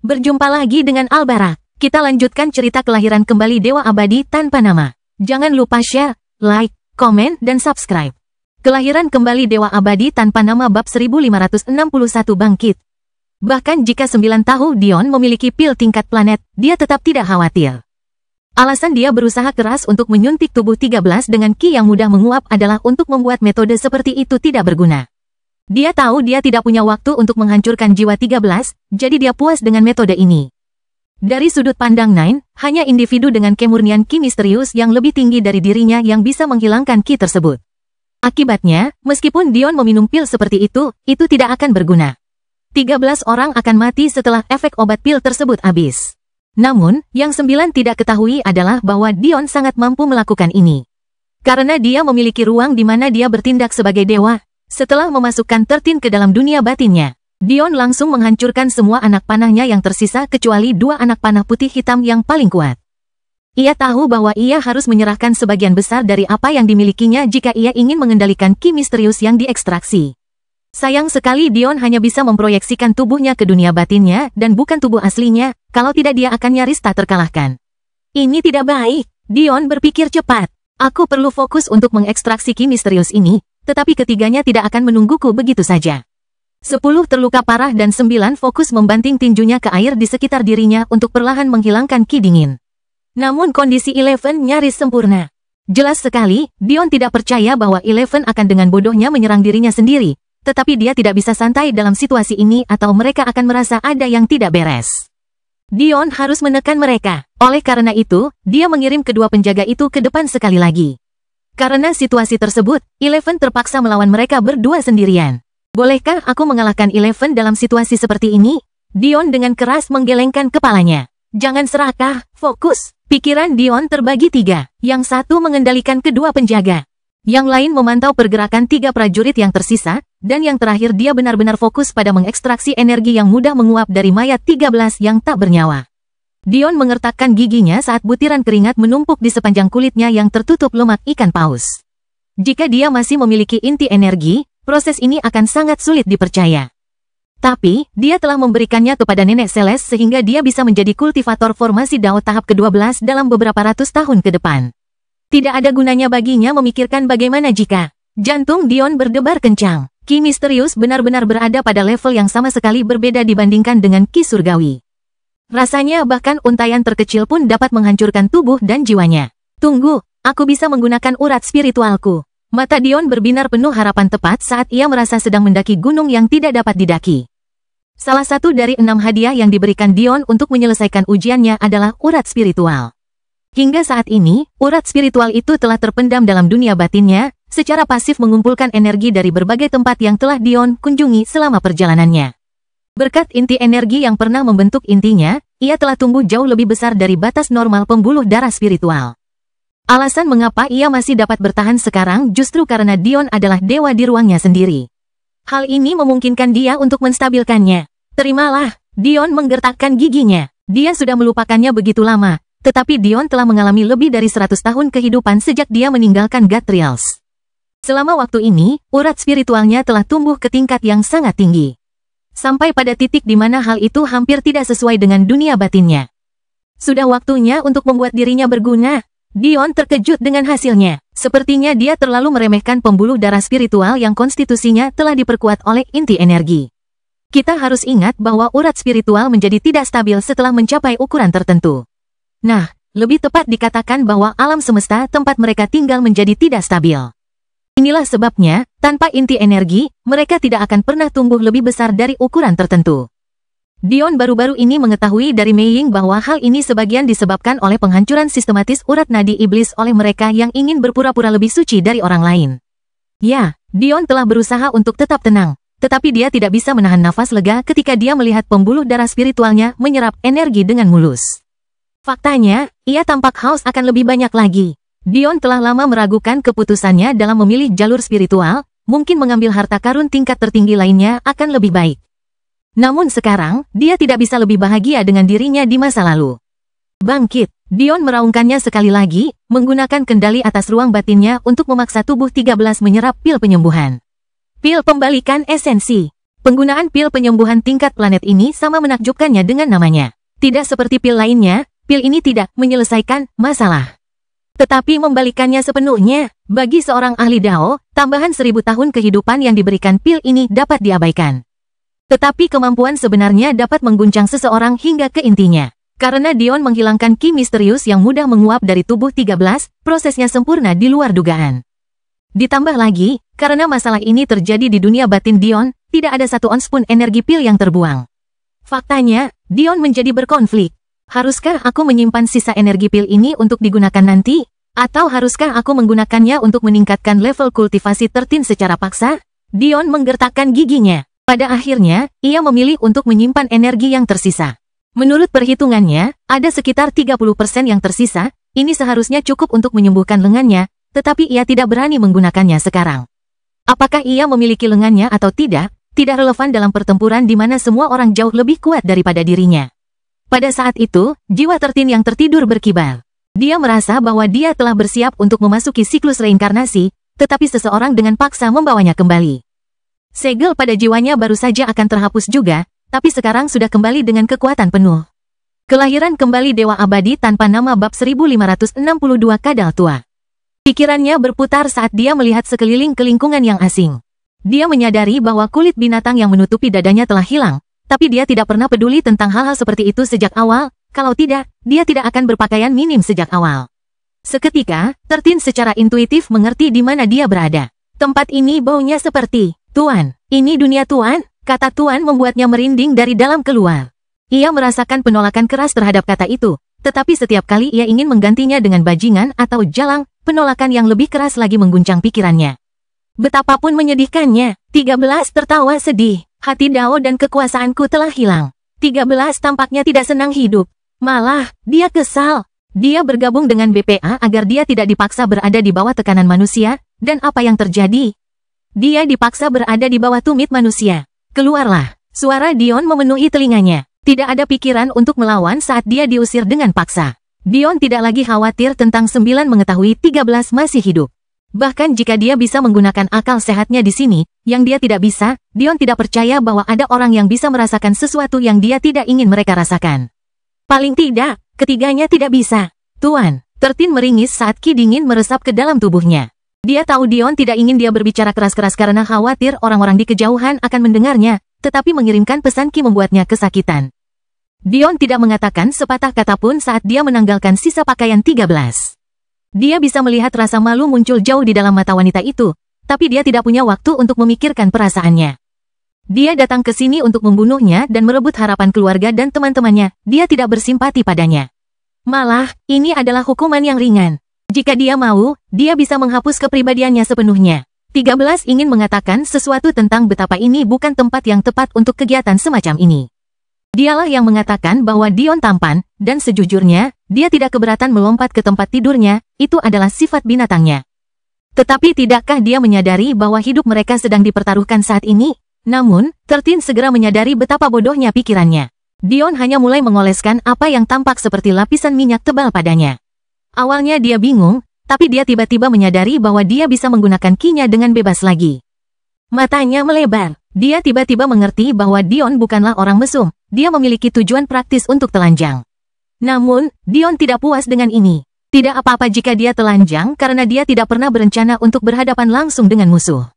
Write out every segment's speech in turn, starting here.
Berjumpa lagi dengan Albara. Kita lanjutkan cerita kelahiran kembali Dewa Abadi tanpa nama. Jangan lupa share, like, komen, dan subscribe. Kelahiran kembali Dewa Abadi tanpa nama bab 1561 bangkit. Bahkan jika 9 tahun Dion memiliki pil tingkat planet, dia tetap tidak khawatir. Alasan dia berusaha keras untuk menyuntik tubuh 13 dengan ki yang mudah menguap adalah untuk membuat metode seperti itu tidak berguna. Dia tahu dia tidak punya waktu untuk menghancurkan jiwa 13, jadi dia puas dengan metode ini. Dari sudut pandang Nine, hanya individu dengan kemurnian ki misterius yang lebih tinggi dari dirinya yang bisa menghilangkan ki tersebut. Akibatnya, meskipun Dion meminum pil seperti itu tidak akan berguna. 13 orang akan mati setelah efek obat pil tersebut habis. Namun, yang 9 tidak ketahui adalah bahwa Dion sangat mampu melakukan ini. Karena dia memiliki ruang di mana dia bertindak sebagai dewa. Setelah memasukkan 13 ke dalam dunia batinnya, Dion langsung menghancurkan semua anak panahnya yang tersisa kecuali 2 anak panah putih hitam yang paling kuat. Ia tahu bahwa ia harus menyerahkan sebagian besar dari apa yang dimilikinya jika ia ingin mengendalikan ki misterius yang diekstraksi. Sayang sekali Dion hanya bisa memproyeksikan tubuhnya ke dunia batinnya dan bukan tubuh aslinya, kalau tidak dia akan nyaris tak terkalahkan. Ini tidak baik, Dion berpikir cepat. Aku perlu fokus untuk mengekstraksi ki misterius ini. Tetapi ketiganya tidak akan menungguku begitu saja. 10 terluka parah dan 9 fokus membanting tinjunya ke air di sekitar dirinya untuk perlahan menghilangkan ki dingin. Namun kondisi Eleven nyaris sempurna. Jelas sekali, Dion tidak percaya bahwa Eleven akan dengan bodohnya menyerang dirinya sendiri. Tetapi dia tidak bisa santai dalam situasi ini atau mereka akan merasa ada yang tidak beres. Dion harus menekan mereka. Oleh karena itu, dia mengirim kedua penjaga itu ke depan sekali lagi. Karena situasi tersebut, Eleven terpaksa melawan mereka berdua sendirian. Bolehkah aku mengalahkan Eleven dalam situasi seperti ini? Dion dengan keras menggelengkan kepalanya. Jangan serakah, fokus. Pikiran Dion terbagi 3. Yang satu mengendalikan kedua penjaga. Yang lain memantau pergerakan 3 prajurit yang tersisa, dan yang terakhir dia benar-benar fokus pada mengekstraksi energi yang mudah menguap dari mayat 13 yang tak bernyawa. Dion mengertakkan giginya saat butiran keringat menumpuk di sepanjang kulitnya yang tertutup lemak ikan paus. Jika dia masih memiliki inti energi, proses ini akan sangat sulit dipercaya. Tapi, dia telah memberikannya kepada Nenek Seles sehingga dia bisa menjadi kultivator formasi Dao tahap ke-12 dalam beberapa ratus tahun ke depan. Tidak ada gunanya baginya memikirkan bagaimana jika jantung Dion berdebar kencang. Ki misterius benar-benar berada pada level yang sama sekali berbeda dibandingkan dengan ki surgawi. Rasanya bahkan untayan terkecil pun dapat menghancurkan tubuh dan jiwanya. Tunggu, aku bisa menggunakan urat spiritualku. Mata Dion berbinar penuh harapan tepat saat ia merasa sedang mendaki gunung yang tidak dapat didaki. Salah satu dari 6 hadiah yang diberikan Dion untuk menyelesaikan ujiannya adalah urat spiritual. Hingga saat ini, urat spiritual itu telah terpendam dalam dunia batinnya, secara pasif mengumpulkan energi dari berbagai tempat yang telah Dion kunjungi selama perjalanannya. Berkat inti energi yang pernah membentuk intinya, ia telah tumbuh jauh lebih besar dari batas normal pembuluh darah spiritual. Alasan mengapa ia masih dapat bertahan sekarang justru karena Dion adalah dewa di ruangnya sendiri. Hal ini memungkinkan dia untuk menstabilkannya. Terimalah, Dion menggertakkan giginya. Dia sudah melupakannya begitu lama, tetapi Dion telah mengalami lebih dari 100 tahun kehidupan sejak dia meninggalkan Gatriels. Selama waktu ini, urat spiritualnya telah tumbuh ke tingkat yang sangat tinggi. Sampai pada titik di mana hal itu hampir tidak sesuai dengan dunia batinnya. Sudah waktunya untuk membuat dirinya berguna. Dion terkejut dengan hasilnya. Sepertinya dia terlalu meremehkan pembuluh darah spiritual yang konstitusinya telah diperkuat oleh inti energi. Kita harus ingat bahwa urat spiritual menjadi tidak stabil setelah mencapai ukuran tertentu. Nah, lebih tepat dikatakan bahwa alam semesta tempat mereka tinggal menjadi tidak stabil. Inilah sebabnya, tanpa inti energi, mereka tidak akan pernah tumbuh lebih besar dari ukuran tertentu. Dion baru-baru ini mengetahui dari Mei Ying bahwa hal ini sebagian disebabkan oleh penghancuran sistematis urat nadi iblis oleh mereka yang ingin berpura-pura lebih suci dari orang lain. Ya, Dion telah berusaha untuk tetap tenang, tetapi dia tidak bisa menahan nafas lega ketika dia melihat pembuluh darah spiritualnya menyerap energi dengan mulus. Faktanya, ia tampak haus akan lebih banyak lagi. Dion telah lama meragukan keputusannya dalam memilih jalur spiritual, mungkin mengambil harta karun tingkat tertinggi lainnya akan lebih baik. Namun sekarang, dia tidak bisa lebih bahagia dengan dirinya di masa lalu. Bangkit, Dion meraungkannya sekali lagi, menggunakan kendali atas ruang batinnya untuk memaksa tubuh 13 menyerap pil penyembuhan. Pil pembalikan esensi. Penggunaan pil penyembuhan tingkat planet ini sama menakjubkannya dengan namanya. Tidak seperti pil lainnya, pil ini tidak menyelesaikan masalah, tetapi membalikannya sepenuhnya. Bagi seorang ahli Dao, tambahan 1000 tahun kehidupan yang diberikan pil ini dapat diabaikan. Tetapi kemampuan sebenarnya dapat mengguncang seseorang hingga ke intinya. Karena Dion menghilangkan ki misterius yang mudah menguap dari tubuh 13, prosesnya sempurna di luar dugaan. Ditambah lagi, karena masalah ini terjadi di dunia batin Dion, tidak ada satu ons pun energi pil yang terbuang. Faktanya, Dion menjadi berkonflik. Haruskah aku menyimpan sisa energi pil ini untuk digunakan nanti? Atau haruskah aku menggunakannya untuk meningkatkan level kultivasi 13 secara paksa? Dion menggertakkan giginya. Pada akhirnya, ia memilih untuk menyimpan energi yang tersisa. Menurut perhitungannya, ada sekitar 30% yang tersisa, ini seharusnya cukup untuk menyembuhkan lengannya, tetapi ia tidak berani menggunakannya sekarang. Apakah ia memiliki lengannya atau tidak relevan dalam pertempuran di mana semua orang jauh lebih kuat daripada dirinya. Pada saat itu, jiwa Tertin yang tertidur berkibar. Dia merasa bahwa dia telah bersiap untuk memasuki siklus reinkarnasi, tetapi seseorang dengan paksa membawanya kembali. Segel pada jiwanya baru saja akan terhapus juga, tapi sekarang sudah kembali dengan kekuatan penuh. Kelahiran kembali Dewa Abadi tanpa nama bab 1562 Kadal Tua. Pikirannya berputar saat dia melihat sekeliling ke lingkungan yang asing. Dia menyadari bahwa kulit binatang yang menutupi dadanya telah hilang, tapi dia tidak pernah peduli tentang hal-hal seperti itu sejak awal. Kalau tidak, dia tidak akan berpakaian minim sejak awal. Seketika, Tertin secara intuitif mengerti di mana dia berada. Tempat ini baunya seperti, Tuan, ini dunia Tuan, kata Tuan membuatnya merinding dari dalam keluar. Ia merasakan penolakan keras terhadap kata itu, tetapi setiap kali ia ingin menggantinya dengan bajingan atau jalang, penolakan yang lebih keras lagi mengguncang pikirannya. Betapapun menyedihkannya, 13 tertawa sedih, hati Dao dan kekuasaanku telah hilang. 13 tampaknya tidak senang hidup. Malah, dia kesal. Dia bergabung dengan BPA agar dia tidak dipaksa berada di bawah tekanan manusia, dan apa yang terjadi? Dia dipaksa berada di bawah tumit manusia. Keluarlah. Suara Dion memenuhi telinganya. Tidak ada pikiran untuk melawan saat dia diusir dengan paksa. Dion tidak lagi khawatir tentang 9 mengetahui 13 masih hidup. Bahkan jika dia bisa menggunakan akal sehatnya di sini, yang dia tidak bisa, Dion tidak percaya bahwa ada orang yang bisa merasakan sesuatu yang dia tidak ingin mereka rasakan. Paling tidak, ketiganya tidak bisa. Tuan, Tertin meringis saat ki dingin meresap ke dalam tubuhnya. Dia tahu Dion tidak ingin dia berbicara keras-keras karena khawatir orang-orang di kejauhan akan mendengarnya, tetapi mengirimkan pesan ki membuatnya kesakitan. Dion tidak mengatakan sepatah kata pun saat dia menanggalkan sisa pakaian 13. Dia bisa melihat rasa malu muncul jauh di dalam mata wanita itu, tapi dia tidak punya waktu untuk memikirkan perasaannya. Dia datang ke sini untuk membunuhnya dan merebut harapan keluarga dan teman-temannya. Dia tidak bersimpati padanya. Malah, ini adalah hukuman yang ringan. Jika dia mau, dia bisa menghapus kepribadiannya sepenuhnya. 13 ingin mengatakan sesuatu tentang betapa ini bukan tempat yang tepat untuk kegiatan semacam ini. Dialah yang mengatakan bahwa Dion tampan, dan sejujurnya, dia tidak keberatan melompat ke tempat tidurnya, itu adalah sifat binatangnya. Tetapi tidakkah dia menyadari bahwa hidup mereka sedang dipertaruhkan saat ini? Namun, Tertin segera menyadari betapa bodohnya pikirannya. Dion hanya mulai mengoleskan apa yang tampak seperti lapisan minyak tebal padanya. Awalnya dia bingung, tapi dia tiba-tiba menyadari bahwa dia bisa menggunakan ki-nya dengan bebas lagi. Matanya melebar. Dia tiba-tiba mengerti bahwa Dion bukanlah orang mesum. Dia memiliki tujuan praktis untuk telanjang. Namun, Dion tidak puas dengan ini. Tidak apa-apa jika dia telanjang karena dia tidak pernah berencana untuk berhadapan langsung dengan musuh.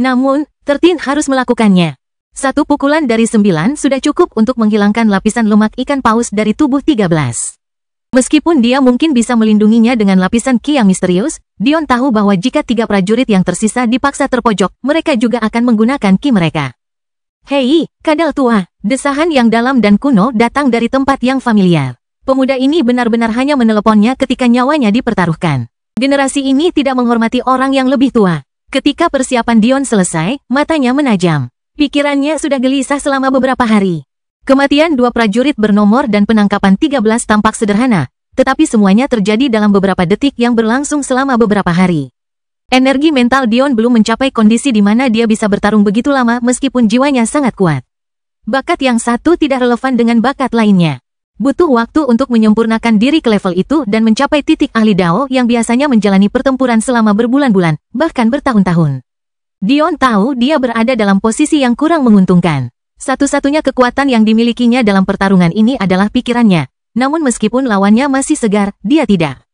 Namun, Tertin harus melakukannya. 1 pukulan dari 9 sudah cukup untuk menghilangkan lapisan lemak ikan paus dari tubuh 13. Meskipun dia mungkin bisa melindunginya dengan lapisan ki yang misterius, Dion tahu bahwa jika 3 prajurit yang tersisa dipaksa terpojok, mereka juga akan menggunakan ki mereka. Hei, Kadal Tua, desahan yang dalam dan kuno datang dari tempat yang familiar. Pemuda ini benar-benar hanya meneleponnya ketika nyawanya dipertaruhkan. Generasi ini tidak menghormati orang yang lebih tua. Ketika persiapan Dion selesai, matanya menajam. Pikirannya sudah gelisah selama beberapa hari. Kematian 2 prajurit bernomor dan penangkapan 13 tampak sederhana, tetapi semuanya terjadi dalam beberapa detik yang berlangsung selama beberapa hari. Energi mental Dion belum mencapai kondisi di mana dia bisa bertarung begitu lama meskipun jiwanya sangat kuat. Bakat yang satu tidak relevan dengan bakat lainnya. Butuh waktu untuk menyempurnakan diri ke level itu dan mencapai titik ahli Dao yang biasanya menjalani pertempuran selama berbulan-bulan, bahkan bertahun-tahun. Dion tahu dia berada dalam posisi yang kurang menguntungkan. Satu-satunya kekuatan yang dimilikinya dalam pertarungan ini adalah pikirannya. Namun meskipun lawannya masih segar, dia tidak.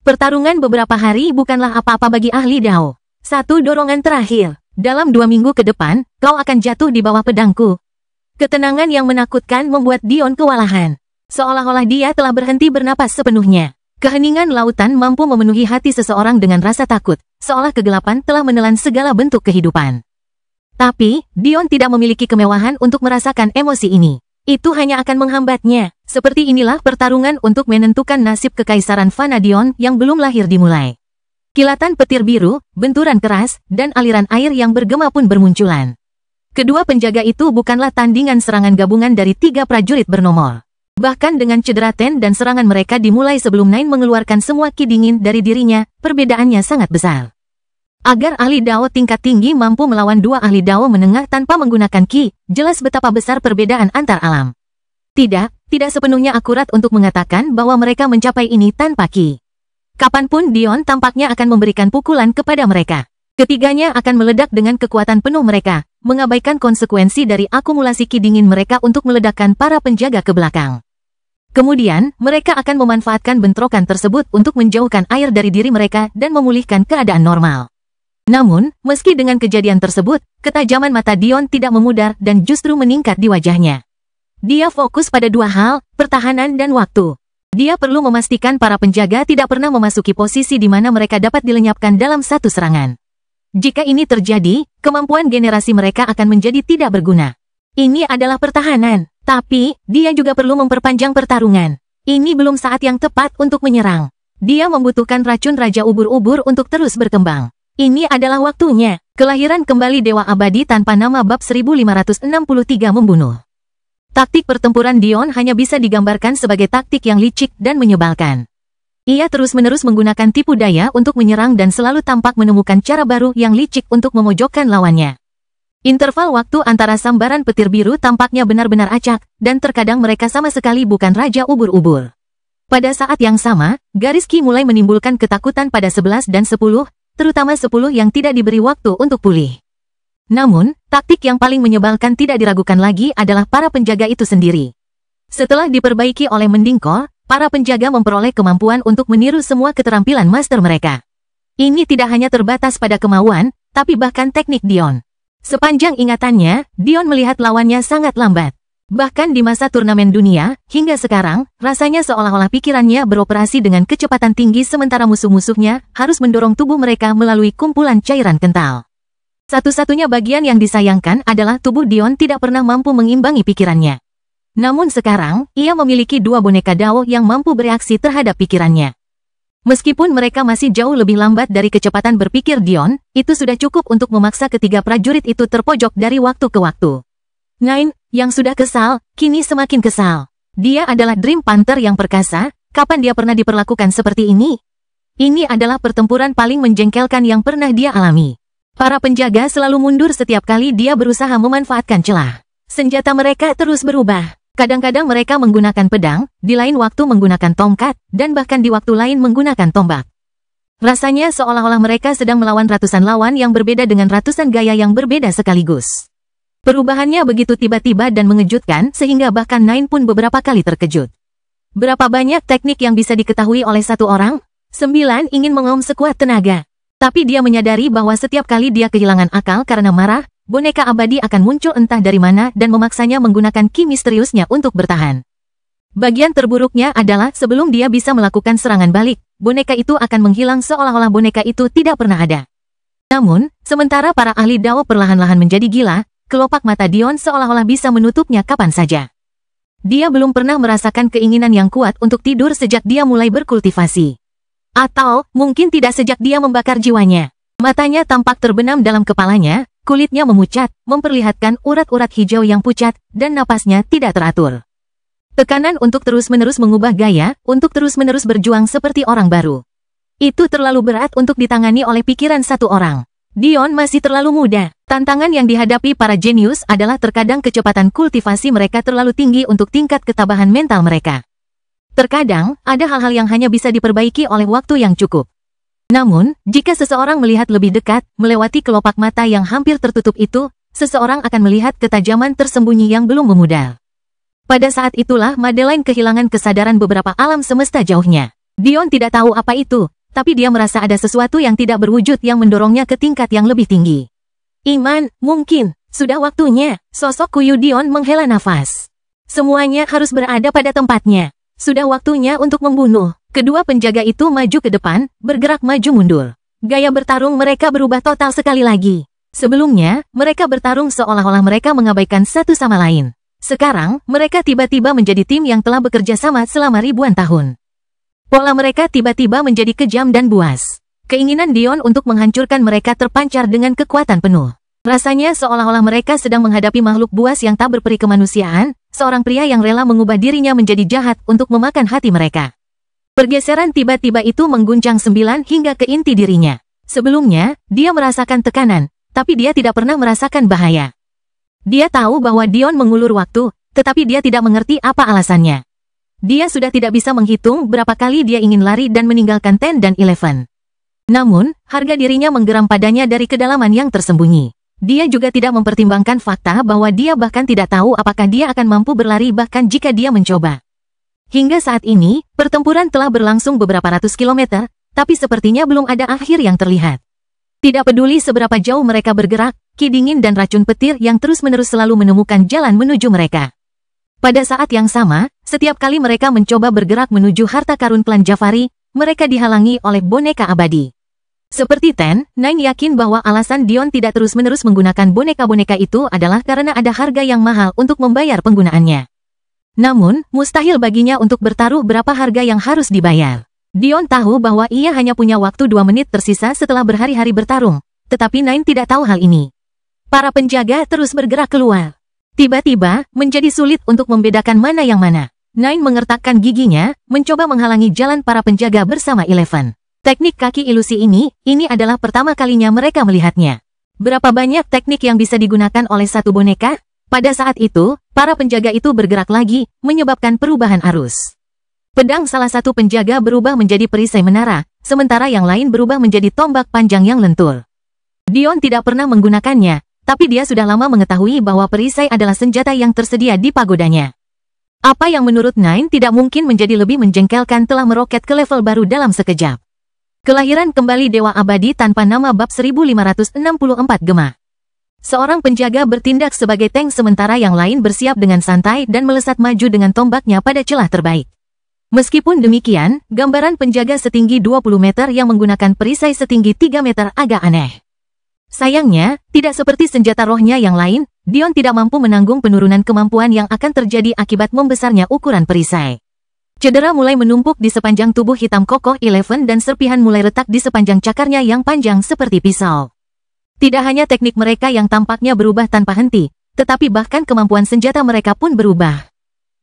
Pertarungan beberapa hari bukanlah apa-apa bagi ahli Dao. Satu dorongan terakhir. Dalam 2 minggu ke depan, kau akan jatuh di bawah pedangku. Ketenangan yang menakutkan membuat Dion kewalahan. Seolah-olah dia telah berhenti bernapas sepenuhnya. Keheningan lautan mampu memenuhi hati seseorang dengan rasa takut, seolah kegelapan telah menelan segala bentuk kehidupan. Tapi, Dion tidak memiliki kemewahan untuk merasakan emosi ini. Itu hanya akan menghambatnya. Seperti inilah pertarungan untuk menentukan nasib kekaisaran Vanadion yang belum lahir dimulai. Kilatan petir biru, benturan keras, dan aliran air yang bergema pun bermunculan. Kedua penjaga itu bukanlah tandingan serangan gabungan dari 3 prajurit bernomor. Bahkan dengan cedera Ten dan serangan mereka dimulai sebelum Nine mengeluarkan semua ki dingin dari dirinya, perbedaannya sangat besar. Agar ahli Dao tingkat tinggi mampu melawan 2 ahli Dao menengah tanpa menggunakan ki, jelas betapa besar perbedaan antar alam. Tidak sepenuhnya akurat untuk mengatakan bahwa mereka mencapai ini tanpa ki. Kapanpun Dion tampaknya akan memberikan pukulan kepada mereka. Ketiganya akan meledak dengan kekuatan penuh mereka, mengabaikan konsekuensi dari akumulasi ki dingin mereka untuk meledakkan para penjaga ke belakang. Kemudian, mereka akan memanfaatkan bentrokan tersebut untuk menjauhkan air dari diri mereka dan memulihkan keadaan normal. Namun, meski dengan kejadian tersebut, ketajaman mata Dion tidak memudar dan justru meningkat di wajahnya. Dia fokus pada 2 hal, pertahanan dan waktu. Dia perlu memastikan para penjaga tidak pernah memasuki posisi di mana mereka dapat dilenyapkan dalam satu serangan. Jika ini terjadi, kemampuan generasi mereka akan menjadi tidak berguna. Ini adalah pertahanan. Tapi, dia juga perlu memperpanjang pertarungan. Ini belum saat yang tepat untuk menyerang. Dia membutuhkan racun Raja Ubur-Ubur untuk terus berkembang. Ini adalah waktunya. Kelahiran kembali Dewa Abadi tanpa nama bab 1563 membunuh. Taktik pertempuran Dion hanya bisa digambarkan sebagai taktik yang licik dan menyebalkan. Ia terus-menerus menggunakan tipu daya untuk menyerang dan selalu tampak menemukan cara baru yang licik untuk memojokkan lawannya. Interval waktu antara sambaran petir biru tampaknya benar-benar acak, dan terkadang mereka sama sekali bukan Raja Ubur-Ubur. Pada saat yang sama, garis ki mulai menimbulkan ketakutan pada 11 dan 10, terutama 10 yang tidak diberi waktu untuk pulih. Namun, taktik yang paling menyebalkan tidak diragukan lagi adalah para penjaga itu sendiri. Setelah diperbaiki oleh Mendingko, para penjaga memperoleh kemampuan untuk meniru semua keterampilan master mereka. Ini tidak hanya terbatas pada kemauan, tapi bahkan teknik Dion. Sepanjang ingatannya, Dion melihat lawannya sangat lambat. Bahkan di masa turnamen dunia, hingga sekarang, rasanya seolah-olah pikirannya beroperasi dengan kecepatan tinggi sementara musuh-musuhnya harus mendorong tubuh mereka melalui kumpulan cairan kental. Satu-satunya bagian yang disayangkan adalah tubuh Dion tidak pernah mampu mengimbangi pikirannya. Namun sekarang, ia memiliki 2 boneka Dao yang mampu bereaksi terhadap pikirannya. Meskipun mereka masih jauh lebih lambat dari kecepatan berpikir Dion, itu sudah cukup untuk memaksa ketiga prajurit itu terpojok dari waktu ke waktu. Nine, yang sudah kesal, kini semakin kesal. Dia adalah Dream Panther yang perkasa, kapan dia pernah diperlakukan seperti ini? Ini adalah pertempuran paling menjengkelkan yang pernah dia alami. Para penjaga selalu mundur setiap kali dia berusaha memanfaatkan celah. Senjata mereka terus berubah. Kadang-kadang mereka menggunakan pedang, di lain waktu menggunakan tongkat, dan bahkan di waktu lain menggunakan tombak. Rasanya seolah-olah mereka sedang melawan ratusan lawan yang berbeda dengan ratusan gaya yang berbeda sekaligus. Perubahannya begitu tiba-tiba dan mengejutkan sehingga bahkan Nine pun beberapa kali terkejut. Berapa banyak teknik yang bisa diketahui oleh satu orang? 9 ingin mengaum sekuat tenaga. Tapi dia menyadari bahwa setiap kali dia kehilangan akal karena marah, boneka abadi akan muncul entah dari mana dan memaksanya menggunakan ki misteriusnya untuk bertahan. Bagian terburuknya adalah sebelum dia bisa melakukan serangan balik, boneka itu akan menghilang seolah-olah boneka itu tidak pernah ada. Namun, sementara para ahli Dao perlahan-lahan menjadi gila, kelopak mata Dion seolah-olah bisa menutupnya kapan saja. Dia belum pernah merasakan keinginan yang kuat untuk tidur sejak dia mulai berkultivasi. Atau, mungkin tidak sejak dia membakar jiwanya. Matanya tampak terbenam dalam kepalanya, kulitnya memucat, memperlihatkan urat-urat hijau yang pucat, dan napasnya tidak teratur. Tekanan untuk terus-menerus mengubah gaya, untuk terus-menerus berjuang seperti orang baru. Itu terlalu berat untuk ditangani oleh pikiran satu orang. Dion masih terlalu muda. Tantangan yang dihadapi para jenius adalah terkadang kecepatan kultivasi mereka terlalu tinggi untuk tingkat ketabahan mental mereka. Terkadang, ada hal-hal yang hanya bisa diperbaiki oleh waktu yang cukup. Namun, jika seseorang melihat lebih dekat, melewati kelopak mata yang hampir tertutup itu, seseorang akan melihat ketajaman tersembunyi yang belum memudar. Pada saat itulah Madeline kehilangan kesadaran beberapa alam semesta jauhnya. Dion tidak tahu apa itu, tapi dia merasa ada sesuatu yang tidak berwujud yang mendorongnya ke tingkat yang lebih tinggi. Iman, mungkin, sudah waktunya. Sosok Kuyu Dion menghela nafas. Semuanya harus berada pada tempatnya. Sudah waktunya untuk membunuh. Kedua penjaga itu maju ke depan, bergerak maju mundur. Gaya bertarung mereka berubah total sekali lagi. Sebelumnya, mereka bertarung seolah-olah mereka mengabaikan satu sama lain. Sekarang, mereka tiba-tiba menjadi tim yang telah bekerja sama selama ribuan tahun. Pola mereka tiba-tiba menjadi kejam dan buas. Keinginan Dion untuk menghancurkan mereka terpancar dengan kekuatan penuh. Rasanya seolah-olah mereka sedang menghadapi makhluk buas yang tak berperi kemanusiaan, seorang pria yang rela mengubah dirinya menjadi jahat untuk memakan hati mereka. Pergeseran tiba-tiba itu mengguncang 9 hingga ke inti dirinya. Sebelumnya, dia merasakan tekanan, tapi dia tidak pernah merasakan bahaya. Dia tahu bahwa Dion mengulur waktu, tetapi dia tidak mengerti apa alasannya. Dia sudah tidak bisa menghitung berapa kali dia ingin lari dan meninggalkan 10 dan 11. Namun, harga dirinya menggeram padanya dari kedalaman yang tersembunyi. Dia juga tidak mempertimbangkan fakta bahwa dia bahkan tidak tahu apakah dia akan mampu berlari bahkan jika dia mencoba. Hingga saat ini, pertempuran telah berlangsung beberapa ratus kilometer, tapi sepertinya belum ada akhir yang terlihat. Tidak peduli seberapa jauh mereka bergerak, ki dingin dan racun petir yang terus-menerus selalu menemukan jalan menuju mereka. Pada saat yang sama, setiap kali mereka mencoba bergerak menuju harta karun klan Jafari, mereka dihalangi oleh boneka abadi. Seperti Ten, Nine yakin bahwa alasan Dion tidak terus-menerus menggunakan boneka-boneka itu adalah karena ada harga yang mahal untuk membayar penggunaannya. Namun, mustahil baginya untuk bertaruh berapa harga yang harus dibayar. Dion tahu bahwa ia hanya punya waktu 2 menit tersisa setelah berhari-hari bertarung, tetapi Nine tidak tahu hal ini. Para penjaga terus bergerak keluar. Tiba-tiba, menjadi sulit untuk membedakan mana yang mana. Nine mengertakkan giginya, mencoba menghalangi jalan para penjaga bersama 11. Teknik kaki ilusi ini adalah pertama kalinya mereka melihatnya. Berapa banyak teknik yang bisa digunakan oleh satu boneka? Pada saat itu, para penjaga itu bergerak lagi, menyebabkan perubahan arus. Pedang salah satu penjaga berubah menjadi perisai menara, sementara yang lain berubah menjadi tombak panjang yang lentur. Dion tidak pernah menggunakannya, tapi dia sudah lama mengetahui bahwa perisai adalah senjata yang tersedia di pagodanya. Apa yang menurut Nine tidak mungkin menjadi lebih menjengkelkan telah meroket ke level baru dalam sekejap. Kelahiran kembali Dewa Abadi tanpa nama bab 1564 Gema. Seorang penjaga bertindak sebagai tank sementara yang lain bersiap dengan santai dan melesat maju dengan tombaknya pada celah terbaik. Meskipun demikian, gambaran penjaga setinggi 20 meter yang menggunakan perisai setinggi 3 meter agak aneh. Sayangnya, tidak seperti senjata rohnya yang lain, Dion tidak mampu menanggung penurunan kemampuan yang akan terjadi akibat membesarnya ukuran perisai. Cedera mulai menumpuk di sepanjang tubuh hitam kokoh 11 dan serpihan mulai retak di sepanjang cakarnya yang panjang seperti pisau. Tidak hanya teknik mereka yang tampaknya berubah tanpa henti, tetapi bahkan kemampuan senjata mereka pun berubah.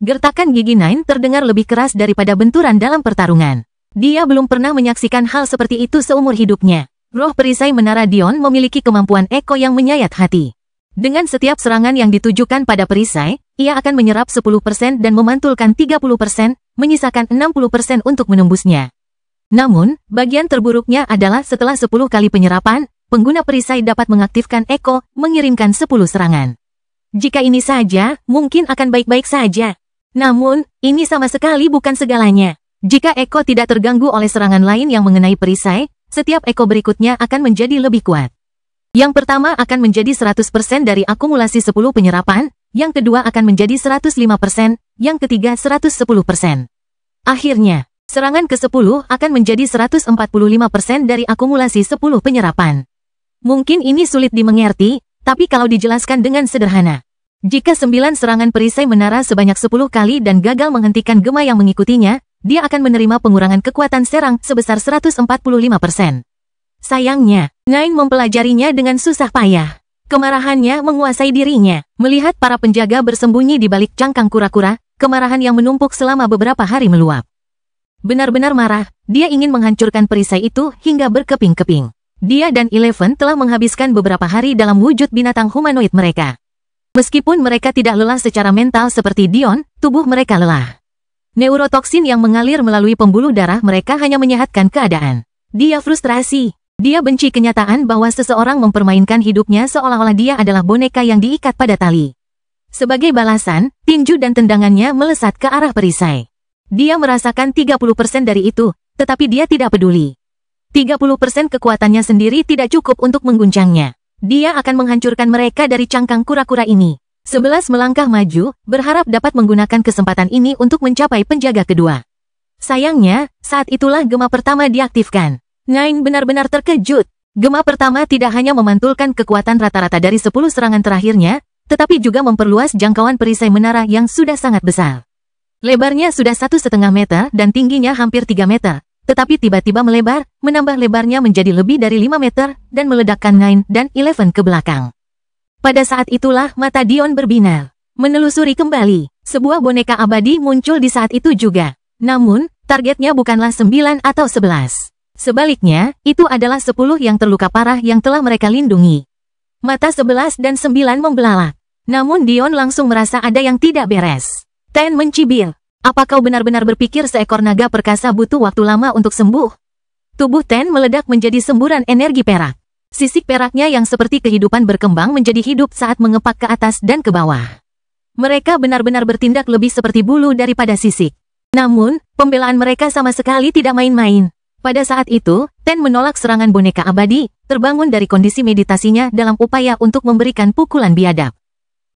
Gertakan gigi Nine terdengar lebih keras daripada benturan dalam pertarungan. Dia belum pernah menyaksikan hal seperti itu seumur hidupnya. Roh perisai menara Dion memiliki kemampuan eko yang menyayat hati. Dengan setiap serangan yang ditujukan pada perisai, ia akan menyerap 10% dan memantulkan 30%, menyisakan 60% untuk menembusnya. Namun, bagian terburuknya adalah setelah 10 kali penyerapan, pengguna perisai dapat mengaktifkan Eko, mengirimkan 10 serangan. Jika ini saja, mungkin akan baik-baik saja. Namun, ini sama sekali bukan segalanya. Jika Eko tidak terganggu oleh serangan lain yang mengenai perisai, setiap Eko berikutnya akan menjadi lebih kuat. Yang pertama akan menjadi 100% dari akumulasi 10 penyerapan, yang kedua akan menjadi 105%, yang ketiga 110%. Akhirnya, serangan ke-10 akan menjadi 145% dari akumulasi 10 penyerapan. Mungkin ini sulit dimengerti, tapi kalau dijelaskan dengan sederhana. Jika 9 serangan perisai menara sebanyak 10 kali dan gagal menghentikan gema yang mengikutinya, dia akan menerima pengurangan kekuatan serang sebesar 145%. Sayangnya, Nine mempelajarinya dengan susah payah. Kemarahannya menguasai dirinya. Melihat para penjaga bersembunyi di balik cangkang kura-kura, kemarahan yang menumpuk selama beberapa hari meluap. Benar-benar marah, dia ingin menghancurkan perisai itu hingga berkeping-keping. Dia dan 11 telah menghabiskan beberapa hari dalam wujud binatang humanoid mereka. Meskipun mereka tidak lelah secara mental seperti Dion, tubuh mereka lelah. Neurotoksin yang mengalir melalui pembuluh darah mereka hanya menyehatkan keadaan. Dia frustrasi. Dia benci kenyataan bahwa seseorang mempermainkan hidupnya seolah-olah dia adalah boneka yang diikat pada tali. Sebagai balasan, tinju dan tendangannya melesat ke arah perisai. Dia merasakan 30% dari itu, tetapi dia tidak peduli. 30% kekuatannya sendiri tidak cukup untuk mengguncangnya. Dia akan menghancurkan mereka dari cangkang kura-kura ini. 11 melangkah maju, berharap dapat menggunakan kesempatan ini untuk mencapai penjaga kedua. Sayangnya, saat itulah gema pertama diaktifkan. Nine benar-benar terkejut. Gema pertama tidak hanya memantulkan kekuatan rata-rata dari 10 serangan terakhirnya, tetapi juga memperluas jangkauan perisai menara yang sudah sangat besar. Lebarnya sudah 1,5 meter dan tingginya hampir 3 meter, tetapi tiba-tiba melebar, menambah lebarnya menjadi lebih dari 5 meter, dan meledakkan Nine dan Eleven ke belakang. Pada saat itulah mata Dion berbinar. Menelusuri kembali, sebuah boneka abadi muncul di saat itu juga. Namun, targetnya bukanlah 9 atau 11. Sebaliknya, itu adalah 10 yang terluka parah yang telah mereka lindungi. Mata 11 dan 9 membelalak. Namun Dion langsung merasa ada yang tidak beres. Ten mencibir. Apa kau benar-benar berpikir seekor naga perkasa butuh waktu lama untuk sembuh? Tubuh Ten meledak menjadi semburan energi perak. Sisik peraknya yang seperti kehidupan berkembang menjadi hidup saat mengepak ke atas dan ke bawah. Mereka benar-benar bertindak lebih seperti bulu daripada sisik. Namun, pembelaan mereka sama sekali tidak main-main. Pada saat itu, Ten menolak serangan boneka abadi, terbangun dari kondisi meditasinya dalam upaya untuk memberikan pukulan biadab.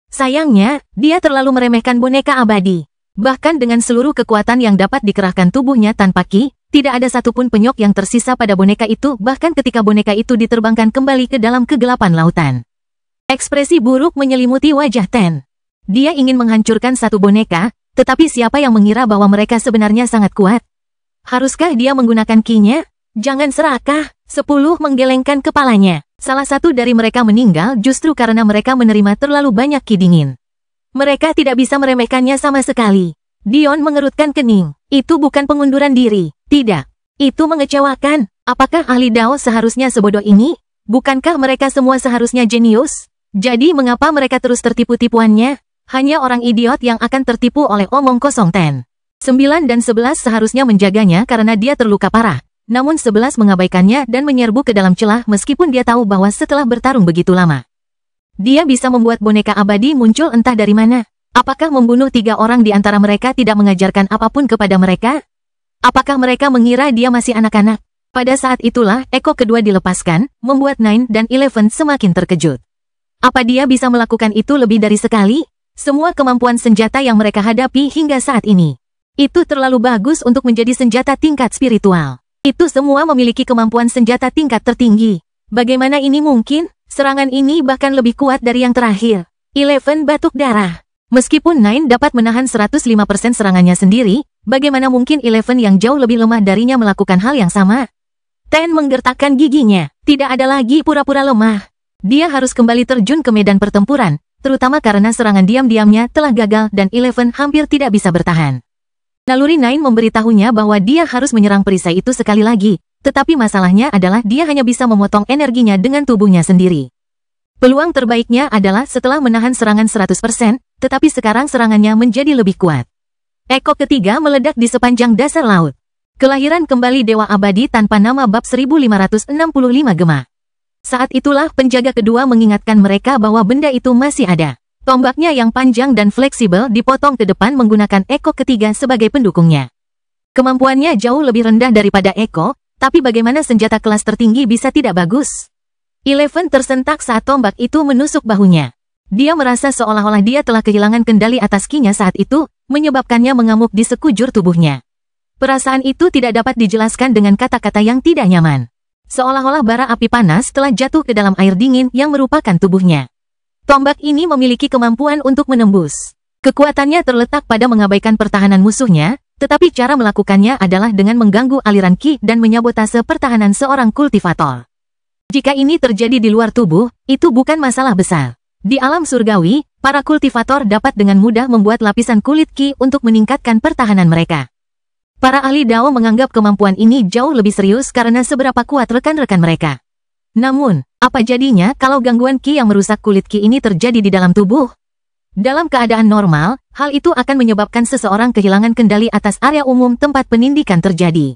Sayangnya, dia terlalu meremehkan boneka abadi. Bahkan dengan seluruh kekuatan yang dapat dikerahkan tubuhnya tanpa ki, tidak ada satupun penyok yang tersisa pada boneka itu bahkan ketika boneka itu diterbangkan kembali ke dalam kegelapan lautan. Ekspresi buruk menyelimuti wajah Ten. Dia ingin menghancurkan satu boneka, tetapi siapa yang mengira bahwa mereka sebenarnya sangat kuat? Haruskah dia menggunakan ki-nya? Jangan serakah. 10 menggelengkan kepalanya. Salah satu dari mereka meninggal justru karena mereka menerima terlalu banyak ki dingin. Mereka tidak bisa meremehkannya sama sekali. Dion mengerutkan kening. Itu bukan pengunduran diri. Tidak. Itu mengecewakan. Apakah ahli Dao seharusnya sebodoh ini? Bukankah mereka semua seharusnya jenius? Jadi mengapa mereka terus tertipu-tipuannya? Hanya orang idiot yang akan tertipu oleh omong kosong Ten. 9 dan 11 seharusnya menjaganya karena dia terluka parah. Namun 11 mengabaikannya dan menyerbu ke dalam celah meskipun dia tahu bahwa setelah bertarung begitu lama, dia bisa membuat boneka abadi muncul entah dari mana. Apakah membunuh 3 orang di antara mereka tidak mengajarkan apapun kepada mereka? Apakah mereka mengira dia masih anak-anak? Pada saat itulah Eko kedua dilepaskan, membuat Nine dan Eleven semakin terkejut. Apa dia bisa melakukan itu lebih dari sekali? Semua kemampuan senjata yang mereka hadapi hingga saat ini, itu terlalu bagus untuk menjadi senjata tingkat spiritual. Itu semua memiliki kemampuan senjata tingkat tertinggi. Bagaimana ini mungkin? Serangan ini bahkan lebih kuat dari yang terakhir. Eleven batuk darah. Meskipun Nine dapat menahan 105% serangannya sendiri, bagaimana mungkin Eleven yang jauh lebih lemah darinya melakukan hal yang sama? Ten menggertakkan giginya. Tidak ada lagi pura-pura lemah. Dia harus kembali terjun ke medan pertempuran, terutama karena serangan diam-diamnya telah gagal dan Eleven hampir tidak bisa bertahan. Naluri Nine memberitahunya bahwa dia harus menyerang perisai itu sekali lagi, tetapi masalahnya adalah dia hanya bisa memotong energinya dengan tubuhnya sendiri. Peluang terbaiknya adalah setelah menahan serangan 100%, tetapi sekarang serangannya menjadi lebih kuat. Eko ketiga meledak di sepanjang dasar laut. Kelahiran kembali Dewa Abadi tanpa nama bab 1565 Gema. Saat itulah penjaga kedua mengingatkan mereka bahwa benda itu masih ada. Tombaknya yang panjang dan fleksibel dipotong ke depan menggunakan Eko ketiga sebagai pendukungnya. Kemampuannya jauh lebih rendah daripada Eko, tapi bagaimana senjata kelas tertinggi bisa tidak bagus? Eleven tersentak saat tombak itu menusuk bahunya. Dia merasa seolah-olah dia telah kehilangan kendali atas ki-nya saat itu, menyebabkannya mengamuk di sekujur tubuhnya. Perasaan itu tidak dapat dijelaskan dengan kata-kata yang tidak nyaman. Seolah-olah bara api panas telah jatuh ke dalam air dingin yang merupakan tubuhnya. Tombak ini memiliki kemampuan untuk menembus. Kekuatannya terletak pada mengabaikan pertahanan musuhnya, tetapi cara melakukannya adalah dengan mengganggu aliran ki dan menyabotase pertahanan seorang kultivator. Jika ini terjadi di luar tubuh, itu bukan masalah besar. Di alam surgawi, para kultivator dapat dengan mudah membuat lapisan kulit ki untuk meningkatkan pertahanan mereka. Para ahli Dao menganggap kemampuan ini jauh lebih serius karena seberapa kuat rekan-rekan mereka. Namun, apa jadinya kalau gangguan ki yang merusak kulit ki ini terjadi di dalam tubuh? Dalam keadaan normal, hal itu akan menyebabkan seseorang kehilangan kendali atas area umum tempat penindikan terjadi.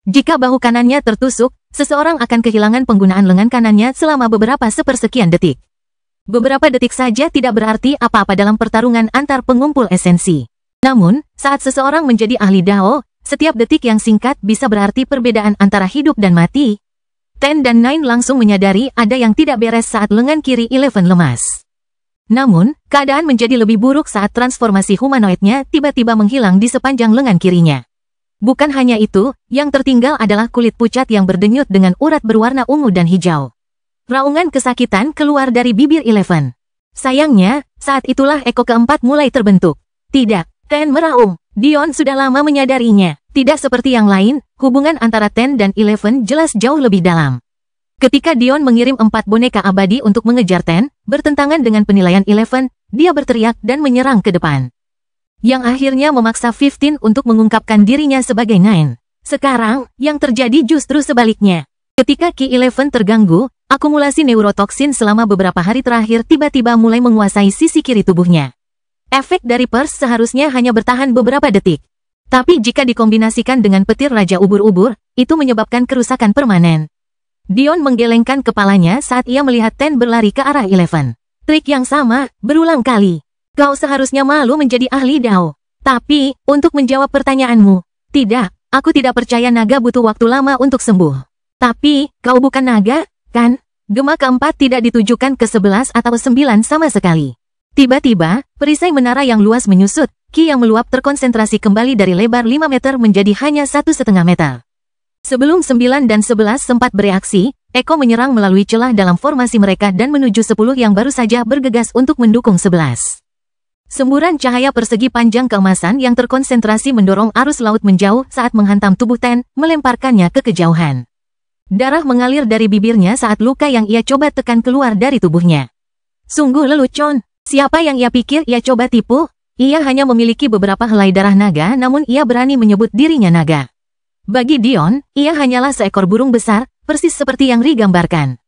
Jika bahu kanannya tertusuk, seseorang akan kehilangan penggunaan lengan kanannya selama beberapa sepersekian detik. Beberapa detik saja tidak berarti apa-apa dalam pertarungan antar pengumpul esensi. Namun, saat seseorang menjadi ahli Dao, setiap detik yang singkat bisa berarti perbedaan antara hidup dan mati. Ten dan Nine langsung menyadari ada yang tidak beres saat lengan kiri Eleven lemas. Namun, keadaan menjadi lebih buruk saat transformasi humanoidnya tiba-tiba menghilang di sepanjang lengan kirinya. Bukan hanya itu, yang tertinggal adalah kulit pucat yang berdenyut dengan urat berwarna ungu dan hijau. Raungan kesakitan keluar dari bibir Eleven. Sayangnya, saat itulah ekor keempat mulai terbentuk. Tidak, Ten meraung. Dion sudah lama menyadarinya. Tidak seperti yang lain, hubungan antara Ten dan Eleven jelas jauh lebih dalam. Ketika Dion mengirim 4 boneka abadi untuk mengejar Ten, bertentangan dengan penilaian Eleven, dia berteriak dan menyerang ke depan. Yang akhirnya memaksa 15 untuk mengungkapkan dirinya sebagai Nine. Sekarang, yang terjadi justru sebaliknya. Ketika Ki Eleven terganggu, akumulasi neurotoksin selama beberapa hari terakhir tiba-tiba mulai menguasai sisi kiri tubuhnya. Efek dari pers seharusnya hanya bertahan beberapa detik. Tapi jika dikombinasikan dengan petir Raja Ubur-Ubur, itu menyebabkan kerusakan permanen. Dion menggelengkan kepalanya saat ia melihat Ten berlari ke arah Eleven. Trik yang sama, berulang kali. Kau seharusnya malu menjadi ahli Dao. Tapi, untuk menjawab pertanyaanmu, tidak, aku tidak percaya naga butuh waktu lama untuk sembuh. Tapi, kau bukan naga, kan? Gema keempat tidak ditujukan ke 11 atau 9 sama sekali. Tiba-tiba, perisai menara yang luas menyusut, Ki yang meluap terkonsentrasi kembali dari lebar 5 meter menjadi hanya 1,5 meter. Sebelum 9 dan 11 sempat bereaksi, Eko menyerang melalui celah dalam formasi mereka dan menuju 10 yang baru saja bergegas untuk mendukung 11. Semburan cahaya persegi panjang keemasan yang terkonsentrasi mendorong arus laut menjauh saat menghantam tubuh Ten, melemparkannya ke kejauhan. Darah mengalir dari bibirnya saat luka yang ia coba tekan keluar dari tubuhnya. Sungguh lelucon. Siapa yang ia pikir ia coba tipu? Ia hanya memiliki beberapa helai darah naga namun ia berani menyebut dirinya naga. Bagi Dion, ia hanyalah seekor burung besar, persis seperti yang Ri gambarkan.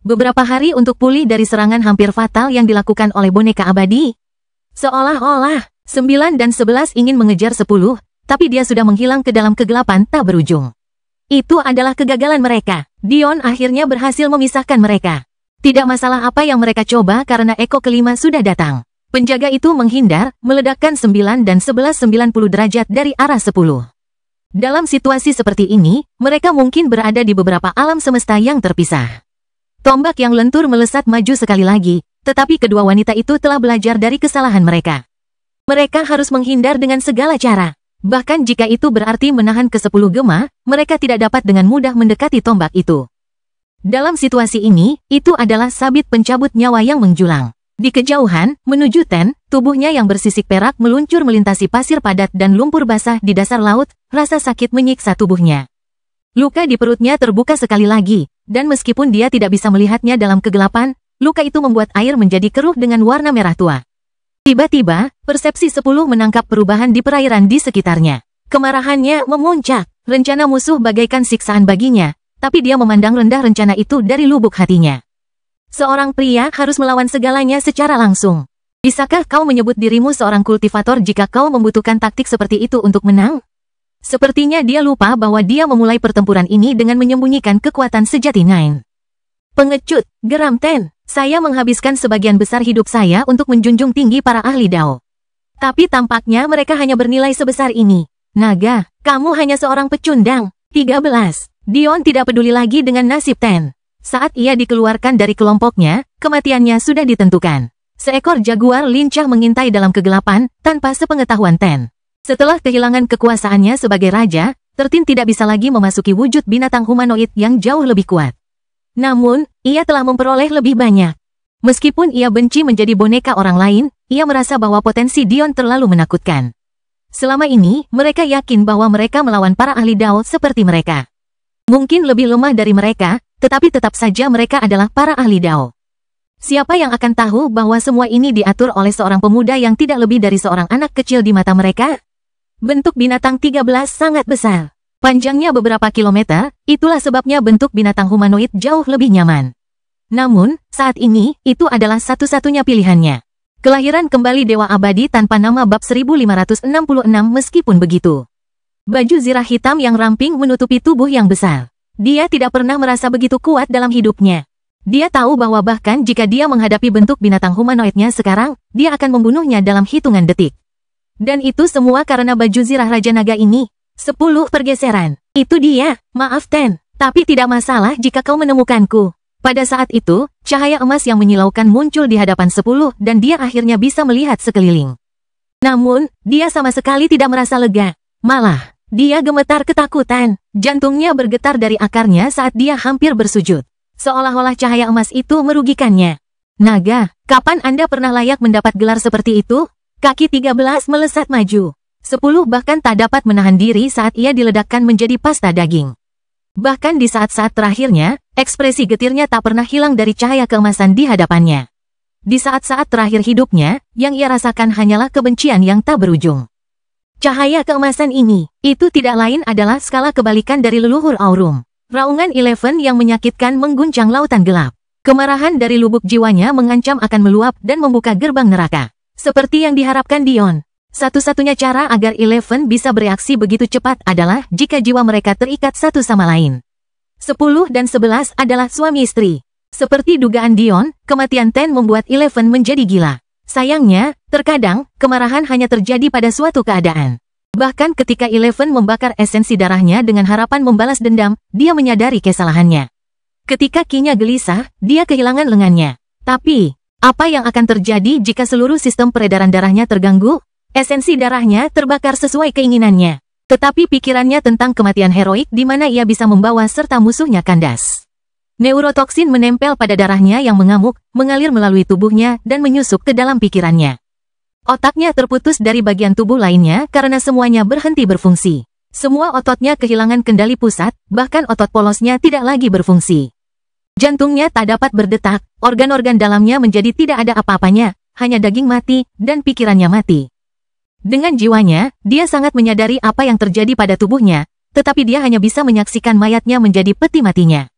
Beberapa hari untuk pulih dari serangan hampir fatal yang dilakukan oleh boneka abadi. Seolah-olah, 9 dan 11 ingin mengejar 10, tapi dia sudah menghilang ke dalam kegelapan tak berujung. Itu adalah kegagalan mereka. Dion akhirnya berhasil memisahkan mereka. Tidak masalah apa yang mereka coba karena Eko kelima sudah datang. Penjaga itu menghindar, meledakkan 9 dan 11 90 derajat dari arah 10. Dalam situasi seperti ini, mereka mungkin berada di beberapa alam semesta yang terpisah. Tombak yang lentur melesat maju sekali lagi, tetapi kedua wanita itu telah belajar dari kesalahan mereka. Mereka harus menghindar dengan segala cara. Bahkan jika itu berarti menahan ke-10 gema, mereka tidak dapat dengan mudah mendekati tombak itu. Dalam situasi ini, itu adalah sabit pencabut nyawa yang menjulang. Di kejauhan, menuju Ten, tubuhnya yang bersisik perak meluncur melintasi pasir padat dan lumpur basah di dasar laut, rasa sakit menyiksa tubuhnya. Luka di perutnya terbuka sekali lagi, dan meskipun dia tidak bisa melihatnya dalam kegelapan, luka itu membuat air menjadi keruh dengan warna merah tua. Tiba-tiba, persepsi 10 menangkap perubahan di perairan di sekitarnya. Kemarahannya memuncak, rencana musuh bagaikan siksaan baginya, tapi dia memandang rendah rencana itu dari lubuk hatinya. Seorang pria harus melawan segalanya secara langsung. Bisakah kau menyebut dirimu seorang kultivator jika kau membutuhkan taktik seperti itu untuk menang? Sepertinya dia lupa bahwa dia memulai pertempuran ini dengan menyembunyikan kekuatan sejati Nine. Pengecut, geram Ten. Saya menghabiskan sebagian besar hidup saya untuk menjunjung tinggi para ahli Dao. Tapi tampaknya mereka hanya bernilai sebesar ini. Naga, kamu hanya seorang pecundang. 13. Dion tidak peduli lagi dengan nasib Ten. Saat ia dikeluarkan dari kelompoknya, kematiannya sudah ditentukan. Seekor jaguar lincah mengintai dalam kegelapan, tanpa sepengetahuan Ten. Setelah kehilangan kekuasaannya sebagai raja, 13 tidak bisa lagi memasuki wujud binatang humanoid yang jauh lebih kuat. Namun, ia telah memperoleh lebih banyak. Meskipun ia benci menjadi boneka orang lain, ia merasa bahwa potensi Dion terlalu menakutkan. Selama ini, mereka yakin bahwa mereka melawan para ahli Dao seperti mereka. Mungkin lebih lemah dari mereka, tetapi tetap saja mereka adalah para ahli Dao. Siapa yang akan tahu bahwa semua ini diatur oleh seorang pemuda yang tidak lebih dari seorang anak kecil di mata mereka? Bentuk binatang 13 sangat besar. Panjangnya beberapa kilometer, itulah sebabnya bentuk binatang humanoid jauh lebih nyaman. Namun, saat ini, itu adalah satu-satunya pilihannya. Kelahiran kembali Dewa Abadi tanpa nama bab 1566 meskipun begitu. Baju zirah hitam yang ramping menutupi tubuh yang besar. Dia tidak pernah merasa begitu kuat dalam hidupnya. Dia tahu bahwa bahkan jika dia menghadapi bentuk binatang humanoidnya sekarang, dia akan membunuhnya dalam hitungan detik. Dan itu semua karena baju zirah Raja Naga ini. 10 pergeseran. Itu dia. Maaf Ten, tapi tidak masalah jika kau menemukanku. Pada saat itu, cahaya emas yang menyilaukan muncul di hadapan 10 dan dia akhirnya bisa melihat sekeliling. Namun, dia sama sekali tidak merasa lega. Malah, dia gemetar ketakutan. Jantungnya bergetar dari akarnya saat dia hampir bersujud. Seolah-olah cahaya emas itu merugikannya. Naga, kapan Anda pernah layak mendapat gelar seperti itu? Kaki 13 melesat maju. 10 bahkan tak dapat menahan diri saat ia diledakkan menjadi pasta daging. Bahkan di saat-saat terakhirnya, ekspresi getirnya tak pernah hilang dari cahaya keemasan di hadapannya. Di saat-saat terakhir hidupnya, yang ia rasakan hanyalah kebencian yang tak berujung. Cahaya keemasan ini, itu tidak lain adalah skala kebalikan dari leluhur Aurum. Raungan 11 yang menyakitkan mengguncang lautan gelap. Kemarahan dari lubuk jiwanya mengancam akan meluap dan membuka gerbang neraka. Seperti yang diharapkan Dion. Satu-satunya cara agar 11 bisa bereaksi begitu cepat adalah jika jiwa mereka terikat satu sama lain. 10 dan 11 adalah suami istri. Seperti dugaan Dion, kematian Ten membuat 11 menjadi gila. Sayangnya, terkadang, kemarahan hanya terjadi pada suatu keadaan. Bahkan ketika 11 membakar esensi darahnya dengan harapan membalas dendam, dia menyadari kesalahannya. Ketika Kinya gelisah, dia kehilangan lengannya. Tapi, apa yang akan terjadi jika seluruh sistem peredaran darahnya terganggu? Esensi darahnya terbakar sesuai keinginannya. Tetapi pikirannya tentang kematian heroik di mana ia bisa membawa serta musuhnya kandas. Neurotoksin menempel pada darahnya yang mengamuk, mengalir melalui tubuhnya dan menyusup ke dalam pikirannya. Otaknya terputus dari bagian tubuh lainnya karena semuanya berhenti berfungsi. Semua ototnya kehilangan kendali pusat, bahkan otot polosnya tidak lagi berfungsi. Jantungnya tak dapat berdetak, organ-organ dalamnya menjadi tidak ada apa-apanya, hanya daging mati dan pikirannya mati. Dengan jiwanya, dia sangat menyadari apa yang terjadi pada tubuhnya, tetapi dia hanya bisa menyaksikan mayatnya menjadi peti matinya.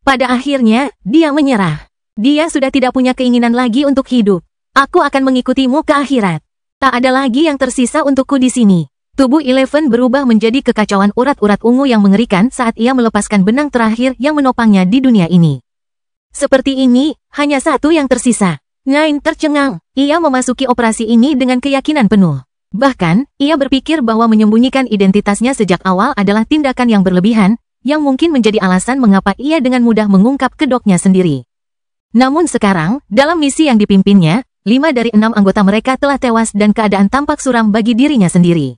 Pada akhirnya, dia menyerah. Dia sudah tidak punya keinginan lagi untuk hidup. Aku akan mengikutimu ke akhirat. Tak ada lagi yang tersisa untukku di sini. Tubuh 11 berubah menjadi kekacauan urat-urat ungu yang mengerikan saat ia melepaskan benang terakhir yang menopangnya di dunia ini. Seperti ini, hanya satu yang tersisa. Nine tercengang. Ia memasuki operasi ini dengan keyakinan penuh. Bahkan, ia berpikir bahwa menyembunyikan identitasnya sejak awal adalah tindakan yang berlebihan, yang mungkin menjadi alasan mengapa ia dengan mudah mengungkap kedoknya sendiri. Namun sekarang, dalam misi yang dipimpinnya, 5 dari 6 anggota mereka telah tewas dan keadaan tampak suram bagi dirinya sendiri.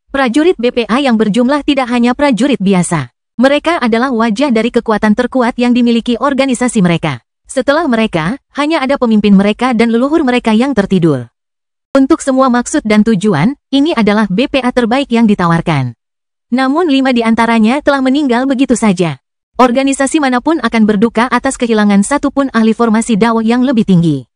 Prajurit BPA yang berjumlah tidak hanya prajurit biasa. Mereka adalah wajah dari kekuatan terkuat yang dimiliki organisasi mereka. Setelah mereka, hanya ada pemimpin mereka dan leluhur mereka yang tertidur. Untuk semua maksud dan tujuan, ini adalah BPA terbaik yang ditawarkan. Namun 5 di antaranya telah meninggal begitu saja. Organisasi manapun akan berduka atas kehilangan satu pun ahli formasi Dao yang lebih tinggi.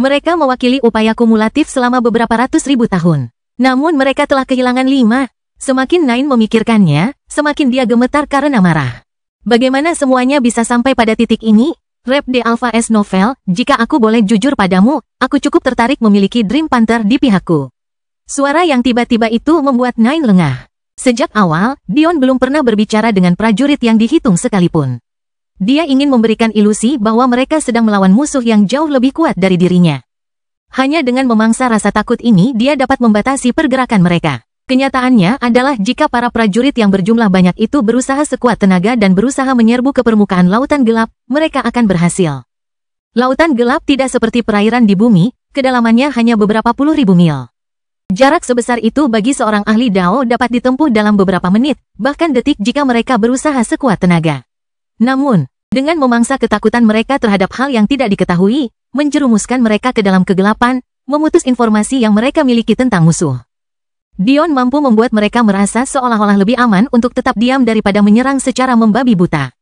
Mereka mewakili upaya kumulatif selama beberapa ratus ribu tahun. Namun mereka telah kehilangan 5. Semakin Nine memikirkannya, semakin dia gemetar karena marah. Bagaimana semuanya bisa sampai pada titik ini? Rep de Alpha S Novel, jika aku boleh jujur padamu, aku cukup tertarik memiliki Dream Panther di pihakku. Suara yang tiba-tiba itu membuat Nine lengah. Sejak awal, Dion belum pernah berbicara dengan prajurit yang dihitung sekalipun. Dia ingin memberikan ilusi bahwa mereka sedang melawan musuh yang jauh lebih kuat dari dirinya. Hanya dengan memangsa rasa takut ini dia dapat membatasi pergerakan mereka. Kenyataannya adalah jika para prajurit yang berjumlah banyak itu berusaha sekuat tenaga dan berusaha menyerbu ke permukaan lautan gelap, mereka akan berhasil. Lautan gelap tidak seperti perairan di bumi, kedalamannya hanya beberapa puluh ribu mil. Jarak sebesar itu bagi seorang ahli Dao dapat ditempuh dalam beberapa menit, bahkan detik jika mereka berusaha sekuat tenaga. Namun, dengan memangsa ketakutan mereka terhadap hal yang tidak diketahui, menjerumuskan mereka ke dalam kegelapan, memutus informasi yang mereka miliki tentang musuh. Dion mampu membuat mereka merasa seolah-olah lebih aman untuk tetap diam daripada menyerang secara membabi buta.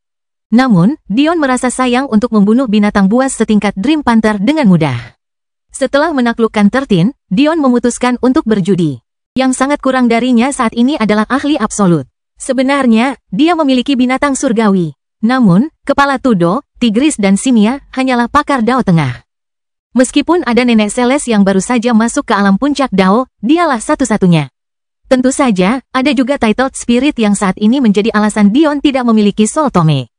Namun, Dion merasa sayang untuk membunuh binatang buas setingkat Dream Panther dengan mudah. Setelah menaklukkan 13, Dion memutuskan untuk berjudi. Yang sangat kurang darinya saat ini adalah ahli absolut. Sebenarnya, dia memiliki binatang surgawi. Namun, kepala Tudo, Tigris dan Simia hanyalah pakar Dao Tengah. Meskipun ada nenek Seles yang baru saja masuk ke alam puncak Dao, dialah satu-satunya. Tentu saja, ada juga Titled Spirit yang saat ini menjadi alasan Dion tidak memiliki Soul Tome.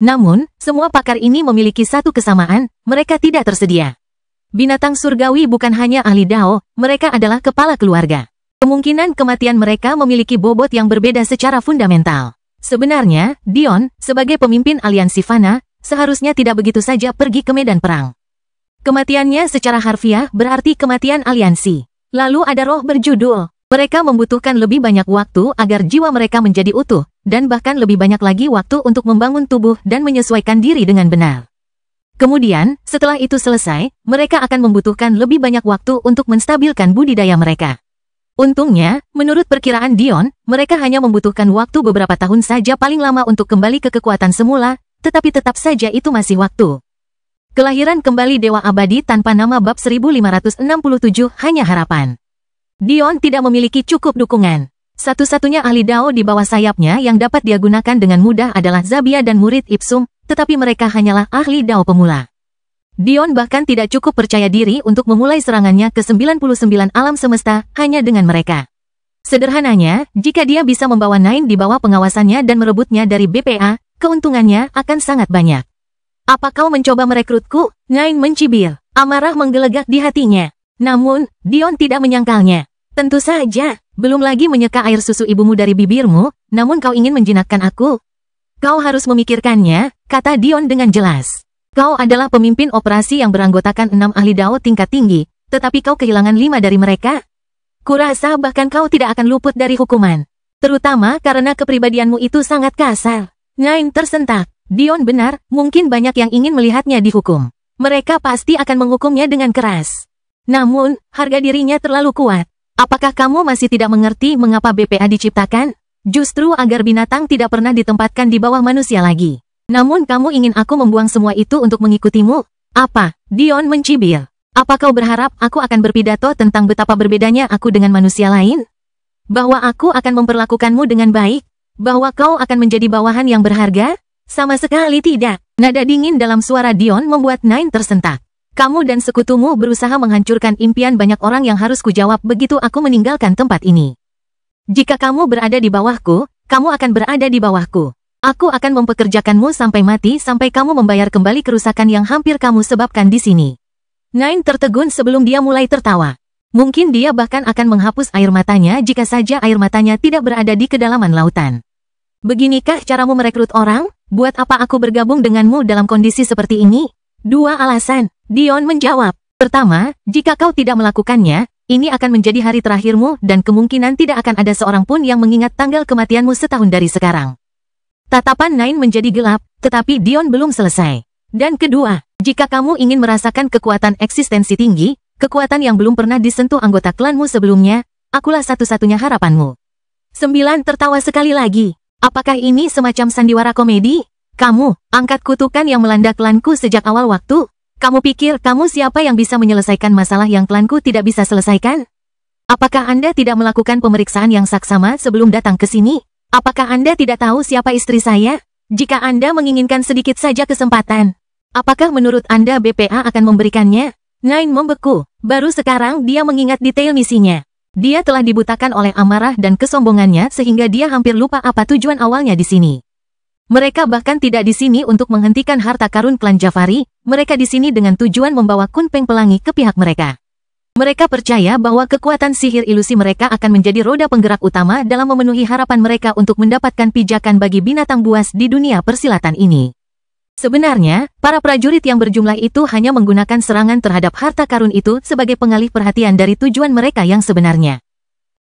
Namun, semua pakar ini memiliki satu kesamaan, mereka tidak tersedia. Binatang surgawi bukan hanya ahli Dao, mereka adalah kepala keluarga. Kemungkinan kematian mereka memiliki bobot yang berbeda secara fundamental. Sebenarnya, Dion, sebagai pemimpin aliansi Fana, seharusnya tidak begitu saja pergi ke medan perang. Kematiannya secara harfiah berarti kematian aliansi. Lalu ada roh berjudul. Mereka membutuhkan lebih banyak waktu agar jiwa mereka menjadi utuh, dan bahkan lebih banyak lagi waktu untuk membangun tubuh dan menyesuaikan diri dengan benar. Kemudian, setelah itu selesai, mereka akan membutuhkan lebih banyak waktu untuk menstabilkan budidaya mereka. Untungnya, menurut perkiraan Dion, mereka hanya membutuhkan waktu beberapa tahun saja paling lama untuk kembali ke kekuatan semula, tetapi tetap saja itu masih waktu. Kelahiran kembali Dewa Abadi tanpa nama bab 1567 hanya harapan. Dion tidak memiliki cukup dukungan. Satu-satunya ahli Dao di bawah sayapnya yang dapat dia gunakan dengan mudah adalah Zabia dan murid Ipsum, tetapi mereka hanyalah ahli Dao pemula. Dion bahkan tidak cukup percaya diri untuk memulai serangannya ke 99 alam semesta hanya dengan mereka. Sederhananya, jika dia bisa membawa Nine di bawah pengawasannya dan merebutnya dari BPA, keuntungannya akan sangat banyak. Apa kau mencoba merekrutku? Nine mencibir. Amarah menggelegak di hatinya. Namun, Dion tidak menyangkalnya. Tentu saja, belum lagi menyeka air susu ibumu dari bibirmu, namun kau ingin menjinakkan aku. Kau harus memikirkannya, kata Dion dengan jelas. Kau adalah pemimpin operasi yang beranggotakan 6 ahli Dao tingkat tinggi, tetapi kau kehilangan 5 dari mereka. Kurasa bahkan kau tidak akan luput dari hukuman. Terutama karena kepribadianmu itu sangat kasar. Nine tersentak. Dion benar, mungkin banyak yang ingin melihatnya dihukum. Mereka pasti akan menghukumnya dengan keras. Namun, harga dirinya terlalu kuat. Apakah kamu masih tidak mengerti mengapa BPA diciptakan? Justru agar binatang tidak pernah ditempatkan di bawah manusia lagi. Namun kamu ingin aku membuang semua itu untuk mengikutimu? Apa? Dion mencibir. Apa kau berharap aku akan berpidato tentang betapa berbedanya aku dengan manusia lain? Bahwa aku akan memperlakukanmu dengan baik? Bahwa kau akan menjadi bawahan yang berharga? Sama sekali tidak. Nada dingin dalam suara Dion membuat Nine tersentak. Kamu dan sekutumu berusaha menghancurkan impian banyak orang yang harus kujawab begitu aku meninggalkan tempat ini. Jika kamu berada di bawahku, kamu akan berada di bawahku. Aku akan mempekerjakanmu sampai mati sampai kamu membayar kembali kerusakan yang hampir kamu sebabkan di sini. Nine tertegun sebelum dia mulai tertawa. Mungkin dia bahkan akan menghapus air matanya jika saja air matanya tidak berada di kedalaman lautan. Beginikah caramu merekrut orang? Buat apa aku bergabung denganmu dalam kondisi seperti ini? 2 alasan. Dion menjawab. Pertama, jika kau tidak melakukannya, ini akan menjadi hari terakhirmu dan kemungkinan tidak akan ada seorang pun yang mengingat tanggal kematianmu setahun dari sekarang. Tatapan Nine menjadi gelap, tetapi Dion belum selesai. Dan kedua, jika kamu ingin merasakan kekuatan eksistensi tinggi, kekuatan yang belum pernah disentuh anggota klanmu sebelumnya, akulah satu-satunya harapanmu. 9 tertawa sekali lagi. Apakah ini semacam sandiwara komedi? Kamu, angkat kutukan yang melanda klanku sejak awal waktu? Kamu pikir kamu siapa yang bisa menyelesaikan masalah yang klanku tidak bisa selesaikan? Apakah Anda tidak melakukan pemeriksaan yang saksama sebelum datang ke sini? Apakah Anda tidak tahu siapa istri saya? Jika Anda menginginkan sedikit saja kesempatan, apakah menurut Anda BPA akan memberikannya? Nine membeku. Baru sekarang dia mengingat detail misinya. Dia telah dibutakan oleh amarah dan kesombongannya sehingga dia hampir lupa apa tujuan awalnya di sini. Mereka bahkan tidak di sini untuk menghentikan harta karun klan Jafari, mereka di sini dengan tujuan membawa Kunpeng Pelangi ke pihak mereka. Mereka percaya bahwa kekuatan sihir ilusi mereka akan menjadi roda penggerak utama dalam memenuhi harapan mereka untuk mendapatkan pijakan bagi binatang buas di dunia persilatan ini. Sebenarnya, para prajurit yang berjumlah itu hanya menggunakan serangan terhadap harta karun itu sebagai pengalih perhatian dari tujuan mereka yang sebenarnya.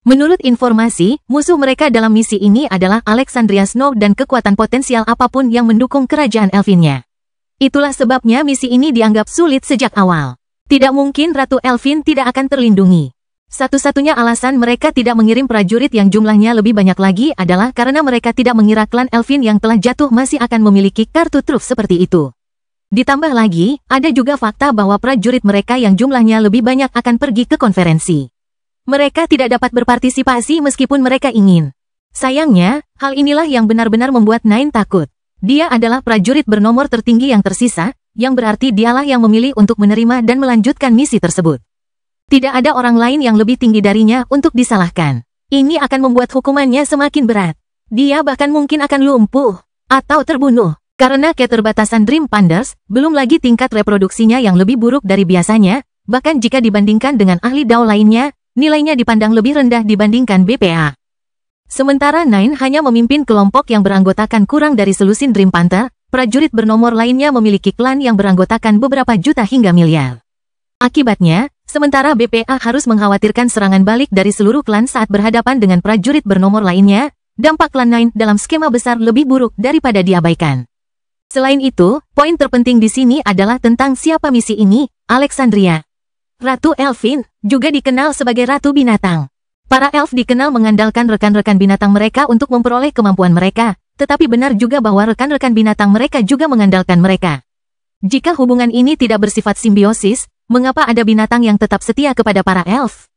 Menurut informasi, musuh mereka dalam misi ini adalah Alexandria Snow dan kekuatan potensial apapun yang mendukung kerajaan Elfinnya. Itulah sebabnya misi ini dianggap sulit sejak awal. Tidak mungkin Ratu Elfin tidak akan terlindungi. Satu-satunya alasan mereka tidak mengirim prajurit yang jumlahnya lebih banyak lagi adalah karena mereka tidak mengira klan Elfin yang telah jatuh masih akan memiliki kartu truf seperti itu. Ditambah lagi, ada juga fakta bahwa prajurit mereka yang jumlahnya lebih banyak akan pergi ke konferensi. Mereka tidak dapat berpartisipasi meskipun mereka ingin. Sayangnya, hal inilah yang benar-benar membuat Nine takut. Dia adalah prajurit bernomor tertinggi yang tersisa, yang berarti dialah yang memilih untuk menerima dan melanjutkan misi tersebut. Tidak ada orang lain yang lebih tinggi darinya untuk disalahkan. Ini akan membuat hukumannya semakin berat. Dia bahkan mungkin akan lumpuh atau terbunuh. Karena keterbatasan Dream Panders, belum lagi tingkat reproduksinya yang lebih buruk dari biasanya, bahkan jika dibandingkan dengan ahli Dao lainnya, nilainya dipandang lebih rendah dibandingkan BPA. Sementara Nine hanya memimpin kelompok yang beranggotakan kurang dari selusin Dream Panther, prajurit bernomor lainnya memiliki klan yang beranggotakan beberapa juta hingga miliar. Akibatnya, sementara BPA harus mengkhawatirkan serangan balik dari seluruh klan saat berhadapan dengan prajurit bernomor lainnya, dampak klan Nine dalam skema besar lebih buruk daripada diabaikan. Selain itu, poin terpenting di sini adalah tentang siapa misi ini, Alexandria. Ratu Elfin, juga dikenal sebagai Ratu Binatang. Para elf dikenal mengandalkan rekan-rekan binatang mereka untuk memperoleh kemampuan mereka, tetapi benar juga bahwa rekan-rekan binatang mereka juga mengandalkan mereka. Jika hubungan ini tidak bersifat simbiosis, mengapa ada binatang yang tetap setia kepada para elf?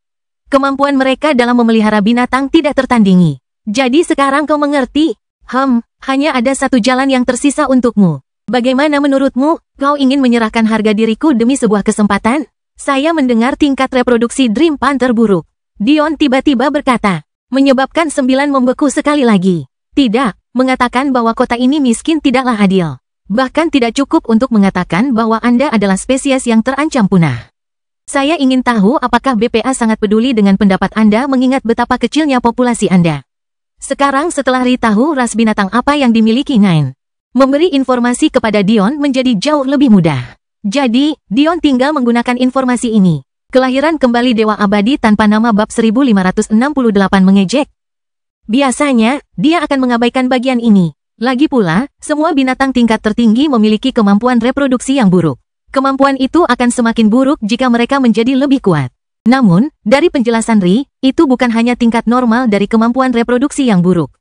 Kemampuan mereka dalam memelihara binatang tidak tertandingi. Jadi sekarang kau mengerti? Hanya ada satu jalan yang tersisa untukmu. Bagaimana menurutmu? Kau ingin menyerahkan harga diriku demi sebuah kesempatan? Saya mendengar tingkat reproduksi Dream Panther buruk. Dion tiba-tiba berkata, menyebabkan 9 membeku sekali lagi. Tidak, mengatakan bahwa kota ini miskin tidaklah adil. Bahkan tidak cukup untuk mengatakan bahwa Anda adalah spesies yang terancam punah. Saya ingin tahu apakah BPA sangat peduli dengan pendapat Anda mengingat betapa kecilnya populasi Anda. Sekarang setelah Ri tahu ras binatang apa yang dimiliki Nine, memberi informasi kepada Dion menjadi jauh lebih mudah. Jadi, Dion tinggal menggunakan informasi ini. Kelahiran kembali Dewa Abadi tanpa nama bab 1568 mengejek. Biasanya, dia akan mengabaikan bagian ini. Lagi pula, semua binatang tingkat tertinggi memiliki kemampuan reproduksi yang buruk. Kemampuan itu akan semakin buruk jika mereka menjadi lebih kuat. Namun, dari penjelasan Ri, itu bukan hanya tingkat normal dari kemampuan reproduksi yang buruk.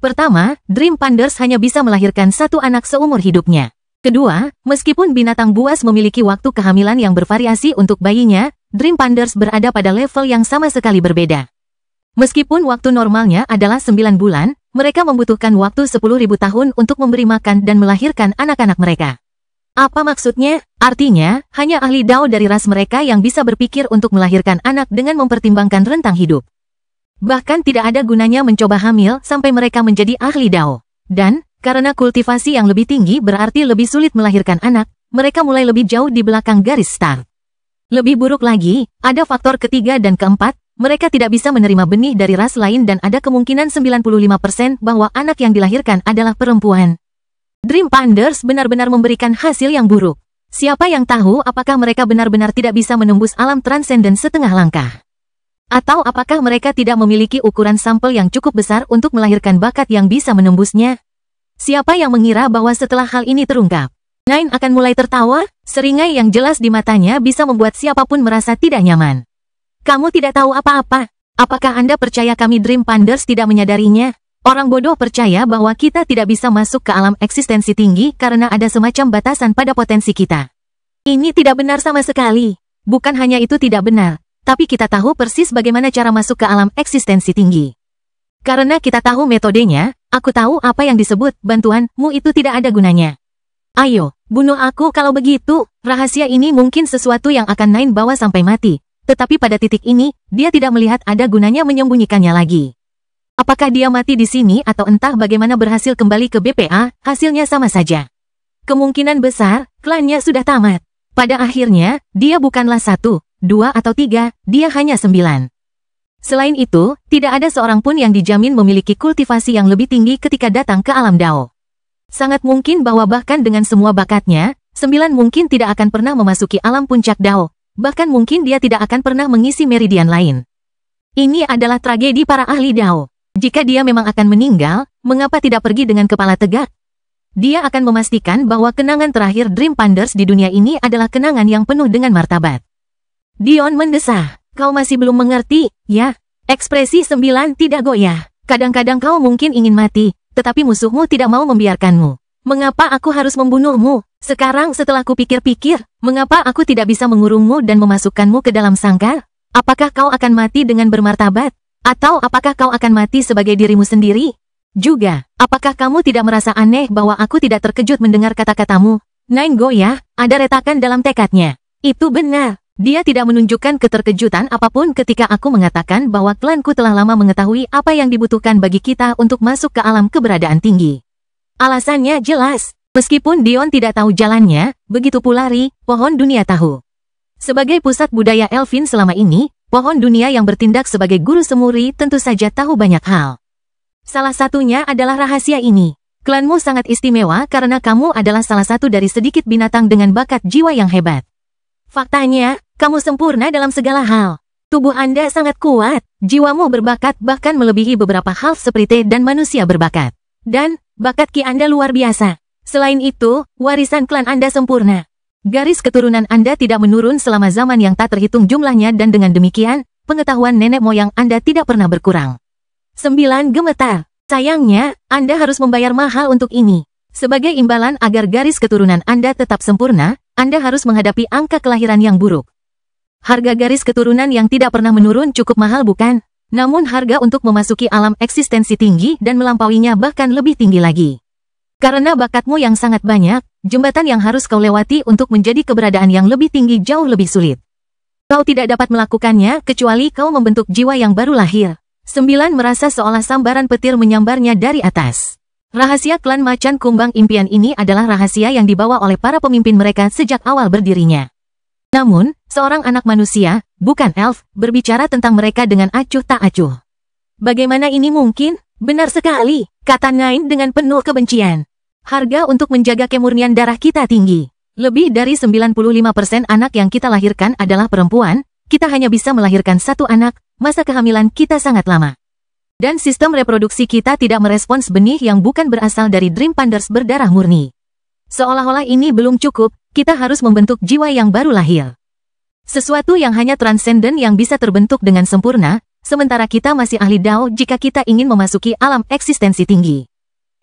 Pertama, Dream Panders hanya bisa melahirkan satu anak seumur hidupnya. Kedua, meskipun binatang buas memiliki waktu kehamilan yang bervariasi untuk bayinya, Dream Panders berada pada level yang sama sekali berbeda. Meskipun waktu normalnya adalah 9 bulan, mereka membutuhkan waktu 10.000 tahun untuk memberi makan dan melahirkan anak-anak mereka. Apa maksudnya? Artinya, hanya ahli Dao dari ras mereka yang bisa berpikir untuk melahirkan anak dengan mempertimbangkan rentang hidup. Bahkan tidak ada gunanya mencoba hamil sampai mereka menjadi ahli Dao. Dan, karena kultivasi yang lebih tinggi berarti lebih sulit melahirkan anak, mereka mulai lebih jauh di belakang garis start. Lebih buruk lagi, ada faktor ketiga dan keempat, mereka tidak bisa menerima benih dari ras lain dan ada kemungkinan 95% bahwa anak yang dilahirkan adalah perempuan. Dream Panders benar-benar memberikan hasil yang buruk. Siapa yang tahu apakah mereka benar-benar tidak bisa menembus alam transenden setengah langkah? Atau apakah mereka tidak memiliki ukuran sampel yang cukup besar untuk melahirkan bakat yang bisa menembusnya? Siapa yang mengira bahwa setelah hal ini terungkap, Nine akan mulai tertawa? Seringai yang jelas di matanya bisa membuat siapapun merasa tidak nyaman. Kamu tidak tahu apa-apa. Apakah Anda percaya kami Dream Panders tidak menyadarinya? Orang bodoh percaya bahwa kita tidak bisa masuk ke alam eksistensi tinggi karena ada semacam batasan pada potensi kita. Ini tidak benar sama sekali. Bukan hanya itu tidak benar, tapi kita tahu persis bagaimana cara masuk ke alam eksistensi tinggi. Karena kita tahu metodenya, aku tahu apa yang disebut bantuanmu itu tidak ada gunanya. Ayo, bunuh aku kalau begitu. Rahasia ini mungkin sesuatu yang akan Nine bawa sampai mati. Tetapi pada titik ini, dia tidak melihat ada gunanya menyembunyikannya lagi. Apakah dia mati di sini atau entah bagaimana berhasil kembali ke BPA, hasilnya sama saja. Kemungkinan besar, klannya sudah tamat. Pada akhirnya, dia bukanlah 1, 2 atau 3, dia hanya 9. Selain itu, tidak ada seorang pun yang dijamin memiliki kultivasi yang lebih tinggi ketika datang ke alam Dao. Sangat mungkin bahwa bahkan dengan semua bakatnya, 9 mungkin tidak akan pernah memasuki alam puncak Dao, bahkan mungkin dia tidak akan pernah mengisi meridian lain. Ini adalah tragedi para ahli Dao. Jika dia memang akan meninggal, mengapa tidak pergi dengan kepala tegak? Dia akan memastikan bahwa kenangan terakhir Dream Panders di dunia ini adalah kenangan yang penuh dengan martabat. Dion mendesah. Kau masih belum mengerti, ya? Ekspresi 9 tidak goyah. Kadang-kadang kau mungkin ingin mati, tetapi musuhmu tidak mau membiarkanmu. Mengapa aku harus membunuhmu? Sekarang setelah kupikir-pikir, mengapa aku tidak bisa mengurungmu dan memasukkanmu ke dalam sangkar? Apakah kau akan mati dengan bermartabat? Atau apakah kau akan mati sebagai dirimu sendiri? Juga, apakah kamu tidak merasa aneh bahwa aku tidak terkejut mendengar kata-katamu? Nine goyah, ada retakan dalam tekadnya. Itu benar. Dia tidak menunjukkan keterkejutan apapun ketika aku mengatakan bahwa klanku telah lama mengetahui apa yang dibutuhkan bagi kita untuk masuk ke alam keberadaan tinggi. Alasannya jelas, meskipun Dion tidak tahu jalannya, begitu pula Ri, pohon dunia tahu. Sebagai pusat budaya Elfin selama ini, pohon dunia yang bertindak sebagai guru semuri tentu saja tahu banyak hal. Salah satunya adalah rahasia ini. Klanmu sangat istimewa karena kamu adalah salah satu dari sedikit binatang dengan bakat jiwa yang hebat. Faktanya, kamu sempurna dalam segala hal. Tubuh Anda sangat kuat, jiwamu berbakat bahkan melebihi beberapa hal seperti dan manusia berbakat. Dan, bakat Ki Anda luar biasa. Selain itu, warisan klan Anda sempurna. Garis keturunan Anda tidak menurun selama zaman yang tak terhitung jumlahnya dan dengan demikian, pengetahuan nenek moyang Anda tidak pernah berkurang. 9 gemetar. Sayangnya, Anda harus membayar mahal untuk ini. Sebagai imbalan agar garis keturunan Anda tetap sempurna, Anda harus menghadapi angka kelahiran yang buruk. Harga garis keturunan yang tidak pernah menurun cukup mahal bukan? Namun harga untuk memasuki alam eksistensi tinggi dan melampauinya bahkan lebih tinggi lagi. Karena bakatmu yang sangat banyak, jembatan yang harus kau lewati untuk menjadi keberadaan yang lebih tinggi jauh lebih sulit. Kau tidak dapat melakukannya kecuali kau membentuk jiwa yang baru lahir. 9 merasa seolah sambaran petir menyambarnya dari atas. Rahasia klan Macan Kumbang Impian ini adalah rahasia yang dibawa oleh para pemimpin mereka sejak awal berdirinya. Namun, seorang anak manusia, bukan elf, berbicara tentang mereka dengan acuh tak acuh. Bagaimana ini mungkin? Benar sekali, kata Nine dengan penuh kebencian. Harga untuk menjaga kemurnian darah kita tinggi. Lebih dari 95% anak yang kita lahirkan adalah perempuan, kita hanya bisa melahirkan satu anak, masa kehamilan kita sangat lama. Dan sistem reproduksi kita tidak merespons benih yang bukan berasal dari Dream Panders berdarah murni. Seolah-olah ini belum cukup, kita harus membentuk jiwa yang baru lahir. Sesuatu yang hanya transenden yang bisa terbentuk dengan sempurna, sementara kita masih ahli Dao jika kita ingin memasuki alam eksistensi tinggi.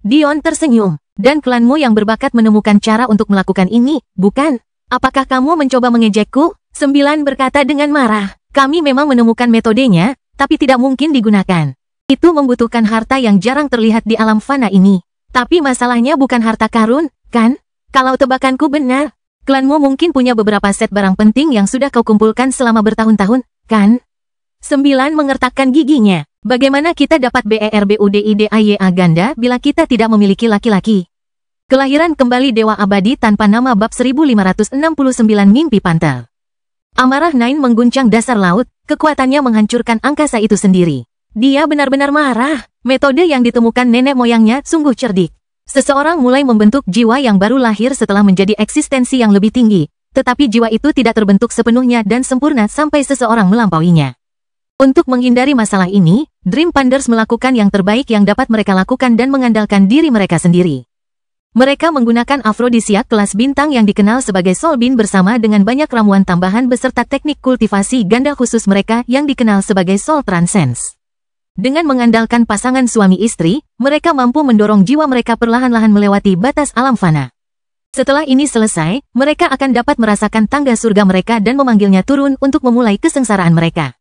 Dion tersenyum, dan klanmu yang berbakat menemukan cara untuk melakukan ini, bukan? Apakah kamu mencoba mengejekku? 9 berkata dengan marah. Kami memang menemukan metodenya, tapi tidak mungkin digunakan. Itu membutuhkan harta yang jarang terlihat di alam fana ini. Tapi masalahnya bukan harta karun, kan? Kalau tebakanku benar, klanmu mungkin punya beberapa set barang penting yang sudah kau kumpulkan selama bertahun-tahun, kan? 9 mengertakkan giginya. Bagaimana kita dapat BERBUDIDAYA ganda bila kita tidak memiliki laki-laki? Kelahiran kembali Dewa Abadi tanpa nama bab 1569 Mimpi Pantel. Amarah Nine mengguncang dasar laut, kekuatannya menghancurkan angkasa itu sendiri. Dia benar-benar marah. Metode yang ditemukan nenek moyangnya sungguh cerdik. Seseorang mulai membentuk jiwa yang baru lahir setelah menjadi eksistensi yang lebih tinggi, tetapi jiwa itu tidak terbentuk sepenuhnya dan sempurna sampai seseorang melampauinya. Untuk menghindari masalah ini, Dream Panders melakukan yang terbaik yang dapat mereka lakukan dan mengandalkan diri mereka sendiri. Mereka menggunakan afrodisiak kelas bintang yang dikenal sebagai Soulbean bersama dengan banyak ramuan tambahan beserta teknik kultivasi ganda khusus mereka yang dikenal sebagai Soul Transcends. Dengan mengandalkan pasangan suami istri, mereka mampu mendorong jiwa mereka perlahan-lahan melewati batas alam fana. Setelah ini selesai, mereka akan dapat merasakan tangga surga mereka dan memanggilnya turun untuk memulai kesengsaraan mereka.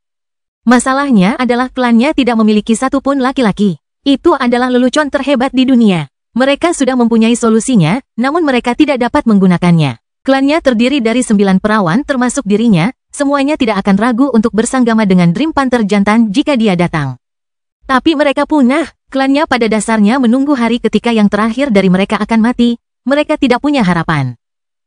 Masalahnya adalah klannya tidak memiliki satupun laki-laki. Itu adalah lelucon terhebat di dunia. Mereka sudah mempunyai solusinya, namun mereka tidak dapat menggunakannya. Klannya terdiri dari 9 perawan termasuk dirinya, semuanya tidak akan ragu untuk bersanggama dengan Dream Panther jantan jika dia datang. Tapi mereka punah, klannya pada dasarnya menunggu hari ketika yang terakhir dari mereka akan mati, mereka tidak punya harapan.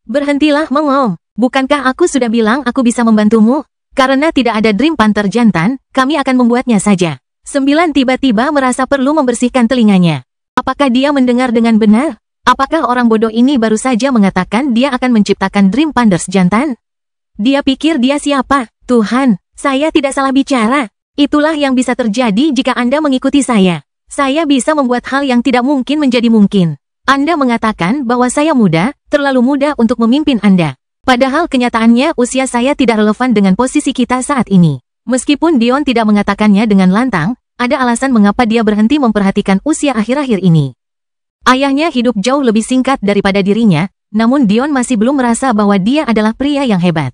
Berhentilah mengom, bukankah aku sudah bilang aku bisa membantumu? Karena tidak ada Dream Panther jantan, kami akan membuatnya saja. 9 tiba-tiba merasa perlu membersihkan telinganya. Apakah dia mendengar dengan benar? Apakah orang bodoh ini baru saja mengatakan dia akan menciptakan Dream Panders jantan? Dia pikir dia siapa? Tuhan, saya tidak salah bicara. Itulah yang bisa terjadi jika Anda mengikuti saya. Saya bisa membuat hal yang tidak mungkin menjadi mungkin. Anda mengatakan bahwa saya muda, terlalu muda untuk memimpin Anda. Padahal kenyataannya usia saya tidak relevan dengan posisi kita saat ini. Meskipun Dion tidak mengatakannya dengan lantang, ada alasan mengapa dia berhenti memperhatikan usia akhir-akhir ini. Ayahnya hidup jauh lebih singkat daripada dirinya, namun Dion masih belum merasa bahwa dia adalah pria yang hebat.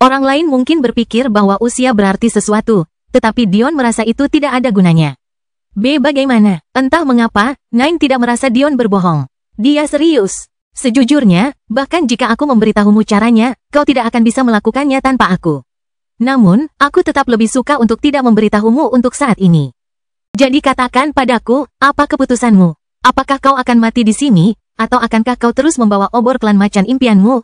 Orang lain mungkin berpikir bahwa usia berarti sesuatu, tetapi Dion merasa itu tidak ada gunanya. Bagaimana? Entah mengapa, Nine tidak merasa Dion berbohong. Dia serius. Sejujurnya, bahkan jika aku memberitahumu caranya, kau tidak akan bisa melakukannya tanpa aku. Namun, aku tetap lebih suka untuk tidak memberitahumu untuk saat ini. Jadi katakan padaku, apa keputusanmu? Apakah kau akan mati di sini, atau akankah kau terus membawa obor klan macan impianmu?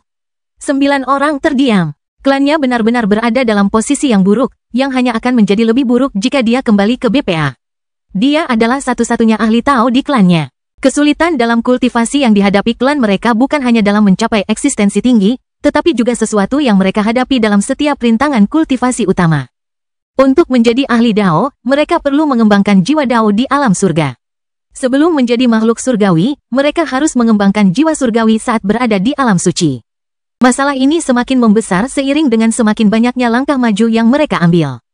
9 orang terdiam. Klannya benar-benar berada dalam posisi yang buruk, yang hanya akan menjadi lebih buruk jika dia kembali ke BPA. Dia adalah satu-satunya ahli Tao di klannya. Kesulitan dalam kultivasi yang dihadapi klan mereka bukan hanya dalam mencapai eksistensi tinggi, tetapi juga sesuatu yang mereka hadapi dalam setiap rintangan kultivasi utama. Untuk menjadi ahli Dao, mereka perlu mengembangkan jiwa Dao di alam surga. Sebelum menjadi makhluk surgawi, mereka harus mengembangkan jiwa surgawi saat berada di alam suci. Masalah ini semakin membesar seiring dengan semakin banyaknya langkah maju yang mereka ambil.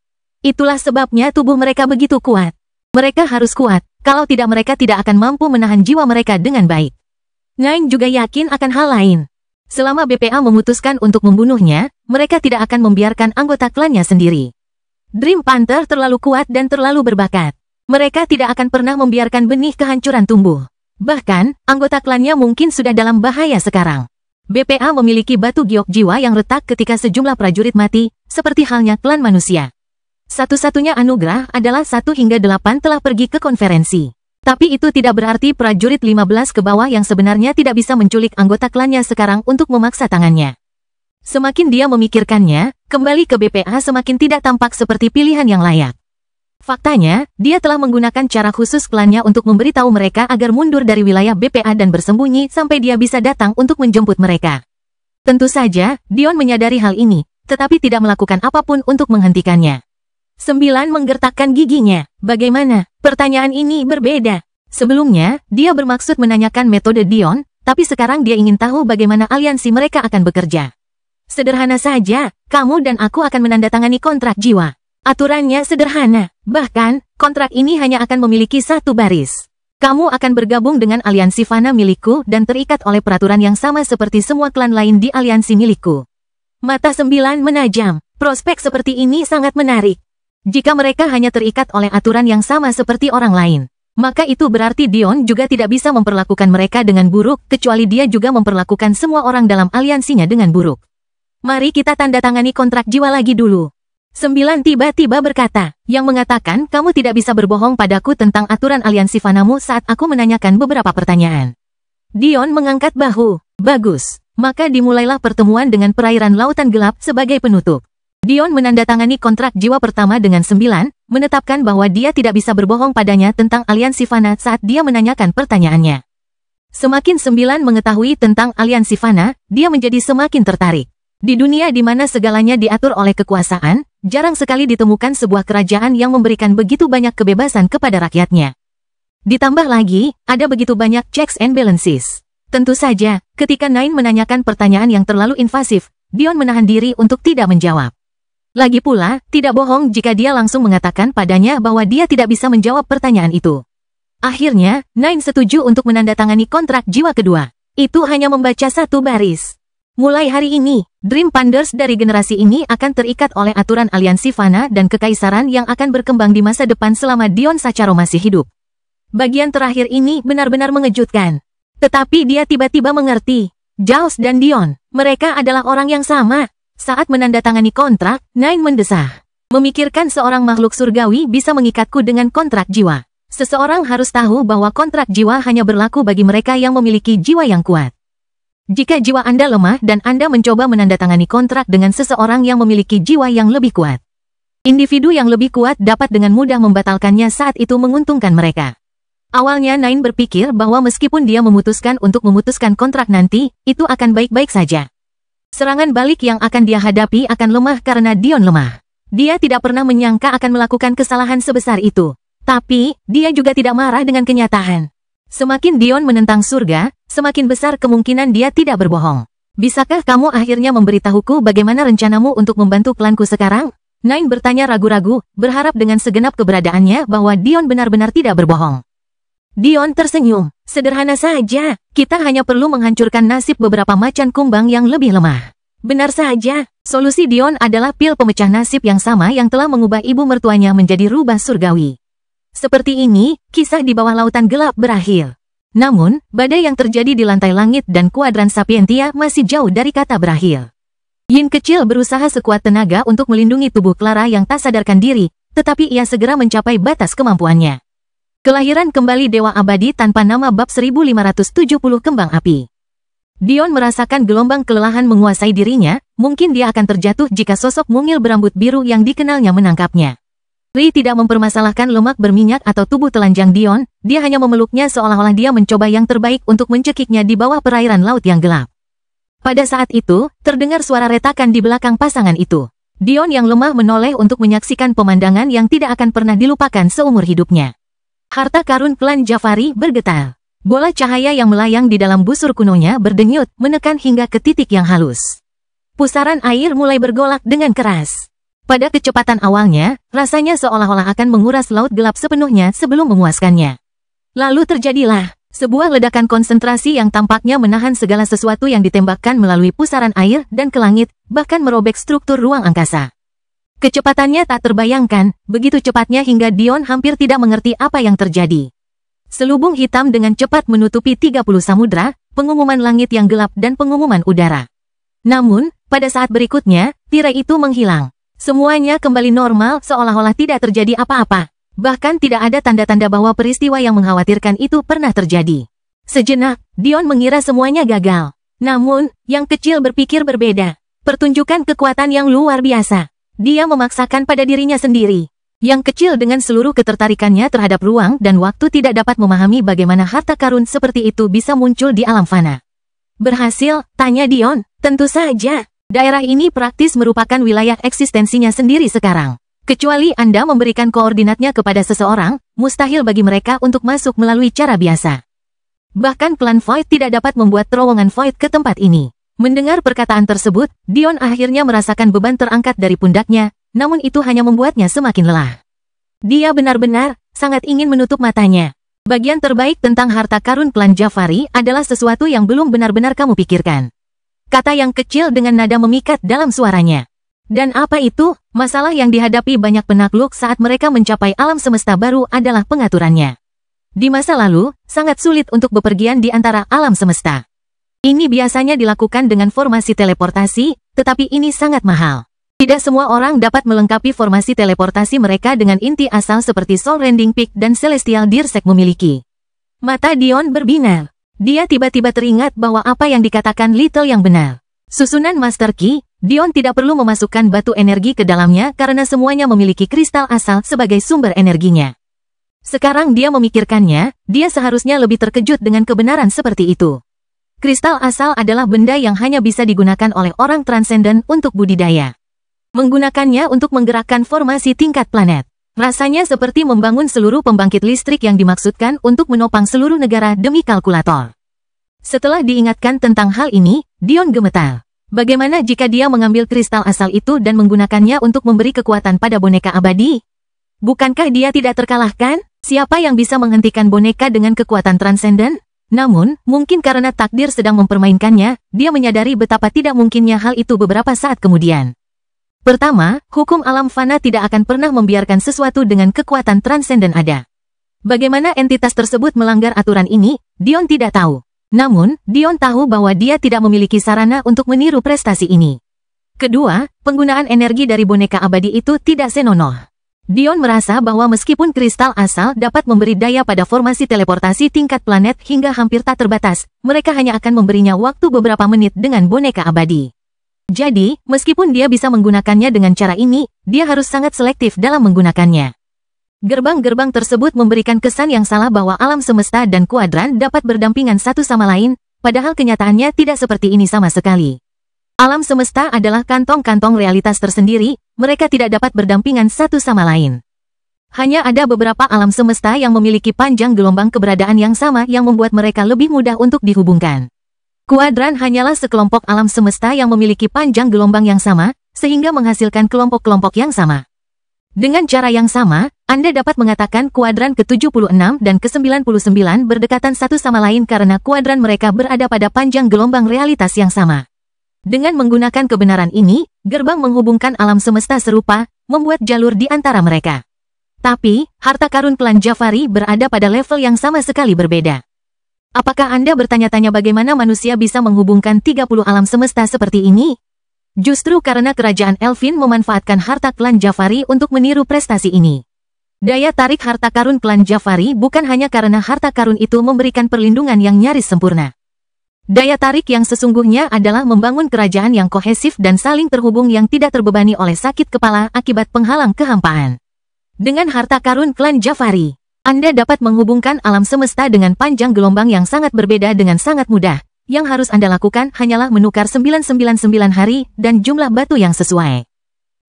Itulah sebabnya tubuh mereka begitu kuat. Mereka harus kuat, kalau tidak mereka tidak akan mampu menahan jiwa mereka dengan baik. Nine juga yakin akan hal lain. Selama BPA memutuskan untuk membunuhnya, mereka tidak akan membiarkan anggota klannya sendiri. Dream Panther terlalu kuat dan terlalu berbakat. Mereka tidak akan pernah membiarkan benih kehancuran tumbuh. Bahkan, anggota klannya mungkin sudah dalam bahaya sekarang. BPA memiliki batu giok jiwa yang retak ketika sejumlah prajurit mati, seperti halnya klan manusia. Satu-satunya anugerah adalah 1 hingga 8 telah pergi ke konferensi. Tapi itu tidak berarti prajurit 15 ke bawah yang sebenarnya tidak bisa menculik anggota klannya sekarang untuk memaksa tangannya. Semakin dia memikirkannya, kembali ke BPA semakin tidak tampak seperti pilihan yang layak. Faktanya, dia telah menggunakan cara khusus klannya untuk memberitahu mereka agar mundur dari wilayah BPA dan bersembunyi sampai dia bisa datang untuk menjemput mereka. Tentu saja, Dion menyadari hal ini, tetapi tidak melakukan apapun untuk menghentikannya. 9 menggertakkan giginya. Bagaimana? Pertanyaan ini berbeda. Sebelumnya, dia bermaksud menanyakan metode Dion, tapi sekarang dia ingin tahu bagaimana aliansi mereka akan bekerja. Sederhana saja, kamu dan aku akan menandatangani kontrak jiwa. Aturannya sederhana, bahkan, kontrak ini hanya akan memiliki 1 baris. Kamu akan bergabung dengan aliansi fana milikku dan terikat oleh peraturan yang sama seperti semua klan lain di aliansi milikku. Mata 9 menajam. Prospek seperti ini sangat menarik. Jika mereka hanya terikat oleh aturan yang sama seperti orang lain, maka itu berarti Dion juga tidak bisa memperlakukan mereka dengan buruk, kecuali dia juga memperlakukan semua orang dalam aliansinya dengan buruk. Mari kita tanda tangani kontrak jiwa lagi dulu. 9 tiba-tiba berkata, yang mengatakan kamu tidak bisa berbohong padaku tentang aturan aliansi fanamu saat aku menanyakan beberapa pertanyaan. Dion mengangkat bahu. Bagus. Maka dimulailah pertemuan dengan perairan lautan gelap sebagai penutup. Dion menandatangani kontrak jiwa pertama dengan 9, menetapkan bahwa dia tidak bisa berbohong padanya tentang aliansi fana saat dia menanyakan pertanyaannya. Semakin 9 mengetahui tentang aliansi fana, dia menjadi semakin tertarik. Di dunia di mana segalanya diatur oleh kekuasaan, jarang sekali ditemukan sebuah kerajaan yang memberikan begitu banyak kebebasan kepada rakyatnya. Ditambah lagi, ada begitu banyak checks and balances. Tentu saja, ketika Nine menanyakan pertanyaan yang terlalu invasif, Dion menahan diri untuk tidak menjawab. Lagi pula, tidak bohong jika dia langsung mengatakan padanya bahwa dia tidak bisa menjawab pertanyaan itu. Akhirnya, Nine setuju untuk menandatangani kontrak jiwa kedua. Itu hanya membaca 1 baris. Mulai hari ini, Dream Panthers dari generasi ini akan terikat oleh aturan aliansi fana dan kekaisaran yang akan berkembang di masa depan selama Dion Sacharo masih hidup. Bagian terakhir ini benar-benar mengejutkan. Tetapi dia tiba-tiba mengerti. Jaws dan Dion, mereka adalah orang yang sama. Saat menandatangani kontrak, Nine mendesah. Memikirkan seorang makhluk surgawi bisa mengikatku dengan kontrak jiwa. Seseorang harus tahu bahwa kontrak jiwa hanya berlaku bagi mereka yang memiliki jiwa yang kuat. Jika jiwa Anda lemah dan Anda mencoba menandatangani kontrak dengan seseorang yang memiliki jiwa yang lebih kuat, individu yang lebih kuat dapat dengan mudah membatalkannya saat itu menguntungkan mereka. Awalnya Nine berpikir bahwa meskipun dia memutuskan untuk memutuskan kontrak nanti, itu akan baik-baik saja. Serangan balik yang akan dia hadapi akan lemah karena Dion lemah. Dia tidak pernah menyangka akan melakukan kesalahan sebesar itu. Tapi, dia juga tidak marah dengan kenyataan. Semakin Dion menentang surga, semakin besar kemungkinan dia tidak berbohong. Bisakah kamu akhirnya memberitahuku bagaimana rencanamu untuk membantu klanku sekarang? Nine bertanya ragu-ragu, berharap dengan segenap keberadaannya bahwa Dion benar-benar tidak berbohong. Dion tersenyum. Sederhana saja, kita hanya perlu menghancurkan nasib beberapa macan kumbang yang lebih lemah. Benar saja, solusi Dion adalah pil pemecah nasib yang sama yang telah mengubah ibu mertuanya menjadi rubah surgawi. Seperti ini, kisah di bawah lautan gelap berakhir. Namun, badai yang terjadi di lantai langit dan kuadran Sapientia masih jauh dari kata berakhir. Yin kecil berusaha sekuat tenaga untuk melindungi tubuh Clara yang tak sadarkan diri, tetapi ia segera mencapai batas kemampuannya. Kelahiran kembali Dewa Abadi tanpa nama bab 1570 Kembang Api. Dion merasakan gelombang kelelahan menguasai dirinya, mungkin dia akan terjatuh jika sosok mungil berambut biru yang dikenalnya menangkapnya. Ri tidak mempermasalahkan lemak berminyak atau tubuh telanjang Dion, dia hanya memeluknya seolah-olah dia mencoba yang terbaik untuk mencekiknya di bawah perairan laut yang gelap. Pada saat itu, terdengar suara retakan di belakang pasangan itu. Dion yang lemah menoleh untuk menyaksikan pemandangan yang tidak akan pernah dilupakan seumur hidupnya. Harta karun klan Jafari bergetar. Bola cahaya yang melayang di dalam busur kunonya berdenyut, menekan hingga ke titik yang halus. Pusaran air mulai bergolak dengan keras. Pada kecepatan awalnya, rasanya seolah-olah akan menguras laut gelap sepenuhnya sebelum memuaskannya. Lalu terjadilah sebuah ledakan konsentrasi yang tampaknya menahan segala sesuatu yang ditembakkan melalui pusaran air dan ke langit, bahkan merobek struktur ruang angkasa. Kecepatannya tak terbayangkan, begitu cepatnya hingga Dion hampir tidak mengerti apa yang terjadi. Selubung hitam dengan cepat menutupi 30 samudra, pengumuman langit yang gelap dan pengumuman udara. Namun, pada saat berikutnya, tirai itu menghilang. Semuanya kembali normal seolah-olah tidak terjadi apa-apa. Bahkan tidak ada tanda-tanda bahwa peristiwa yang mengkhawatirkan itu pernah terjadi. Sejenak, Dion mengira semuanya gagal. Namun, yang kecil berpikir berbeda. Pertunjukan kekuatan yang luar biasa. Dia memaksakan pada dirinya sendiri. Yang kecil dengan seluruh ketertarikannya terhadap ruang dan waktu tidak dapat memahami bagaimana harta karun seperti itu bisa muncul di alam fana. Berhasil? Tanya Dion. Tentu saja. Daerah ini praktis merupakan wilayah eksistensinya sendiri sekarang. Kecuali Anda memberikan koordinatnya kepada seseorang, mustahil bagi mereka untuk masuk melalui cara biasa. Bahkan klan Void tidak dapat membuat terowongan Void ke tempat ini. Mendengar perkataan tersebut, Dion akhirnya merasakan beban terangkat dari pundaknya, namun itu hanya membuatnya semakin lelah. Dia benar-benar sangat ingin menutup matanya. Bagian terbaik tentang harta karun klan Jafari adalah sesuatu yang belum benar-benar kamu pikirkan. Kata yang kecil dengan nada memikat dalam suaranya. Dan apa itu? Masalah yang dihadapi banyak penakluk saat mereka mencapai alam semesta baru adalah pengaturannya. Di masa lalu, sangat sulit untuk bepergian di antara alam semesta. Ini biasanya dilakukan dengan formasi teleportasi, tetapi ini sangat mahal. Tidak semua orang dapat melengkapi formasi teleportasi mereka dengan inti asal seperti Soul Rending Peak dan Celestial Dirsec memiliki. Mata Dion berbinar. Dia tiba-tiba teringat bahwa apa yang dikatakan Little yang benar. Susunan Master Key, Dion tidak perlu memasukkan batu energi ke dalamnya karena semuanya memiliki kristal asal sebagai sumber energinya. Sekarang dia memikirkannya, dia seharusnya lebih terkejut dengan kebenaran seperti itu. Kristal asal adalah benda yang hanya bisa digunakan oleh orang transenden untuk budidaya. Menggunakannya untuk menggerakkan formasi tingkat planet. Rasanya seperti membangun seluruh pembangkit listrik yang dimaksudkan untuk menopang seluruh negara demi kalkulator. Setelah diingatkan tentang hal ini, Dion gemetar. Bagaimana jika dia mengambil kristal asal itu dan menggunakannya untuk memberi kekuatan pada boneka abadi? Bukankah dia tidak terkalahkan? Siapa yang bisa menghentikan boneka dengan kekuatan transenden? Namun, mungkin karena takdir sedang mempermainkannya, dia menyadari betapa tidak mungkinnya hal itu beberapa saat kemudian. Pertama, hukum alam fana tidak akan pernah membiarkan sesuatu dengan kekuatan transenden ada. Bagaimana entitas tersebut melanggar aturan ini, Dion tidak tahu. Namun, Dion tahu bahwa dia tidak memiliki sarana untuk meniru prestasi ini. Kedua, penggunaan energi dari boneka abadi itu tidak senonoh. Dion merasa bahwa meskipun kristal asal dapat memberi daya pada formasi teleportasi tingkat planet hingga hampir tak terbatas, mereka hanya akan memberinya waktu beberapa menit dengan boneka abadi. Jadi, meskipun dia bisa menggunakannya dengan cara ini, dia harus sangat selektif dalam menggunakannya. Gerbang-gerbang tersebut memberikan kesan yang salah bahwa alam semesta dan kuadran dapat berdampingan satu sama lain, padahal kenyataannya tidak seperti ini sama sekali. Alam semesta adalah kantong-kantong realitas tersendiri, mereka tidak dapat berdampingan satu sama lain. Hanya ada beberapa alam semesta yang memiliki panjang gelombang keberadaan yang sama yang membuat mereka lebih mudah untuk dihubungkan. Kuadran hanyalah sekelompok alam semesta yang memiliki panjang gelombang yang sama, sehingga menghasilkan kelompok-kelompok yang sama. Dengan cara yang sama, Anda dapat mengatakan kuadran ke-76 dan ke-99 berdekatan satu sama lain karena kuadran mereka berada pada panjang gelombang realitas yang sama. Dengan menggunakan kebenaran ini, gerbang menghubungkan alam semesta serupa, membuat jalur di antara mereka. Tapi, harta karun klan Jafari berada pada level yang sama sekali berbeda. Apakah Anda bertanya-tanya bagaimana manusia bisa menghubungkan 30 alam semesta seperti ini? Justru karena kerajaan Elfin memanfaatkan harta klan Jafari untuk meniru prestasi ini. Daya tarik harta karun klan Jafari bukan hanya karena harta karun itu memberikan perlindungan yang nyaris sempurna. Daya tarik yang sesungguhnya adalah membangun kerajaan yang kohesif dan saling terhubung yang tidak terbebani oleh sakit kepala akibat penghalang kehampaan. Dengan harta karun klan Jafari, Anda dapat menghubungkan alam semesta dengan panjang gelombang yang sangat berbeda dengan sangat mudah. Yang harus Anda lakukan hanyalah menukar 999 hari dan jumlah batu yang sesuai.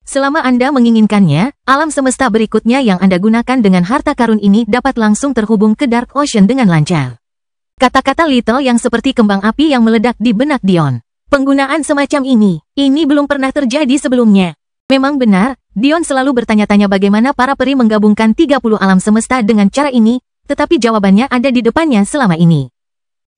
Selama Anda menginginkannya, alam semesta berikutnya yang Anda gunakan dengan harta karun ini dapat langsung terhubung ke Dark Ocean dengan lancar. Kata-kata Little yang seperti kembang api yang meledak di benak Dion. Penggunaan semacam ini belum pernah terjadi sebelumnya. Memang benar, Dion selalu bertanya-tanya bagaimana para peri menggabungkan 30 alam semesta dengan cara ini, tetapi jawabannya ada di depannya selama ini.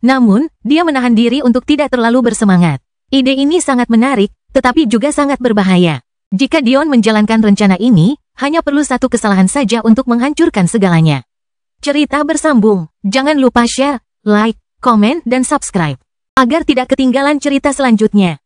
Namun, dia menahan diri untuk tidak terlalu bersemangat. Ide ini sangat menarik, tetapi juga sangat berbahaya. Jika Dion menjalankan rencana ini, hanya perlu satu kesalahan saja untuk menghancurkan segalanya. Cerita bersambung. Jangan lupa share, like, komen, dan subscribe, agar tidak ketinggalan cerita selanjutnya.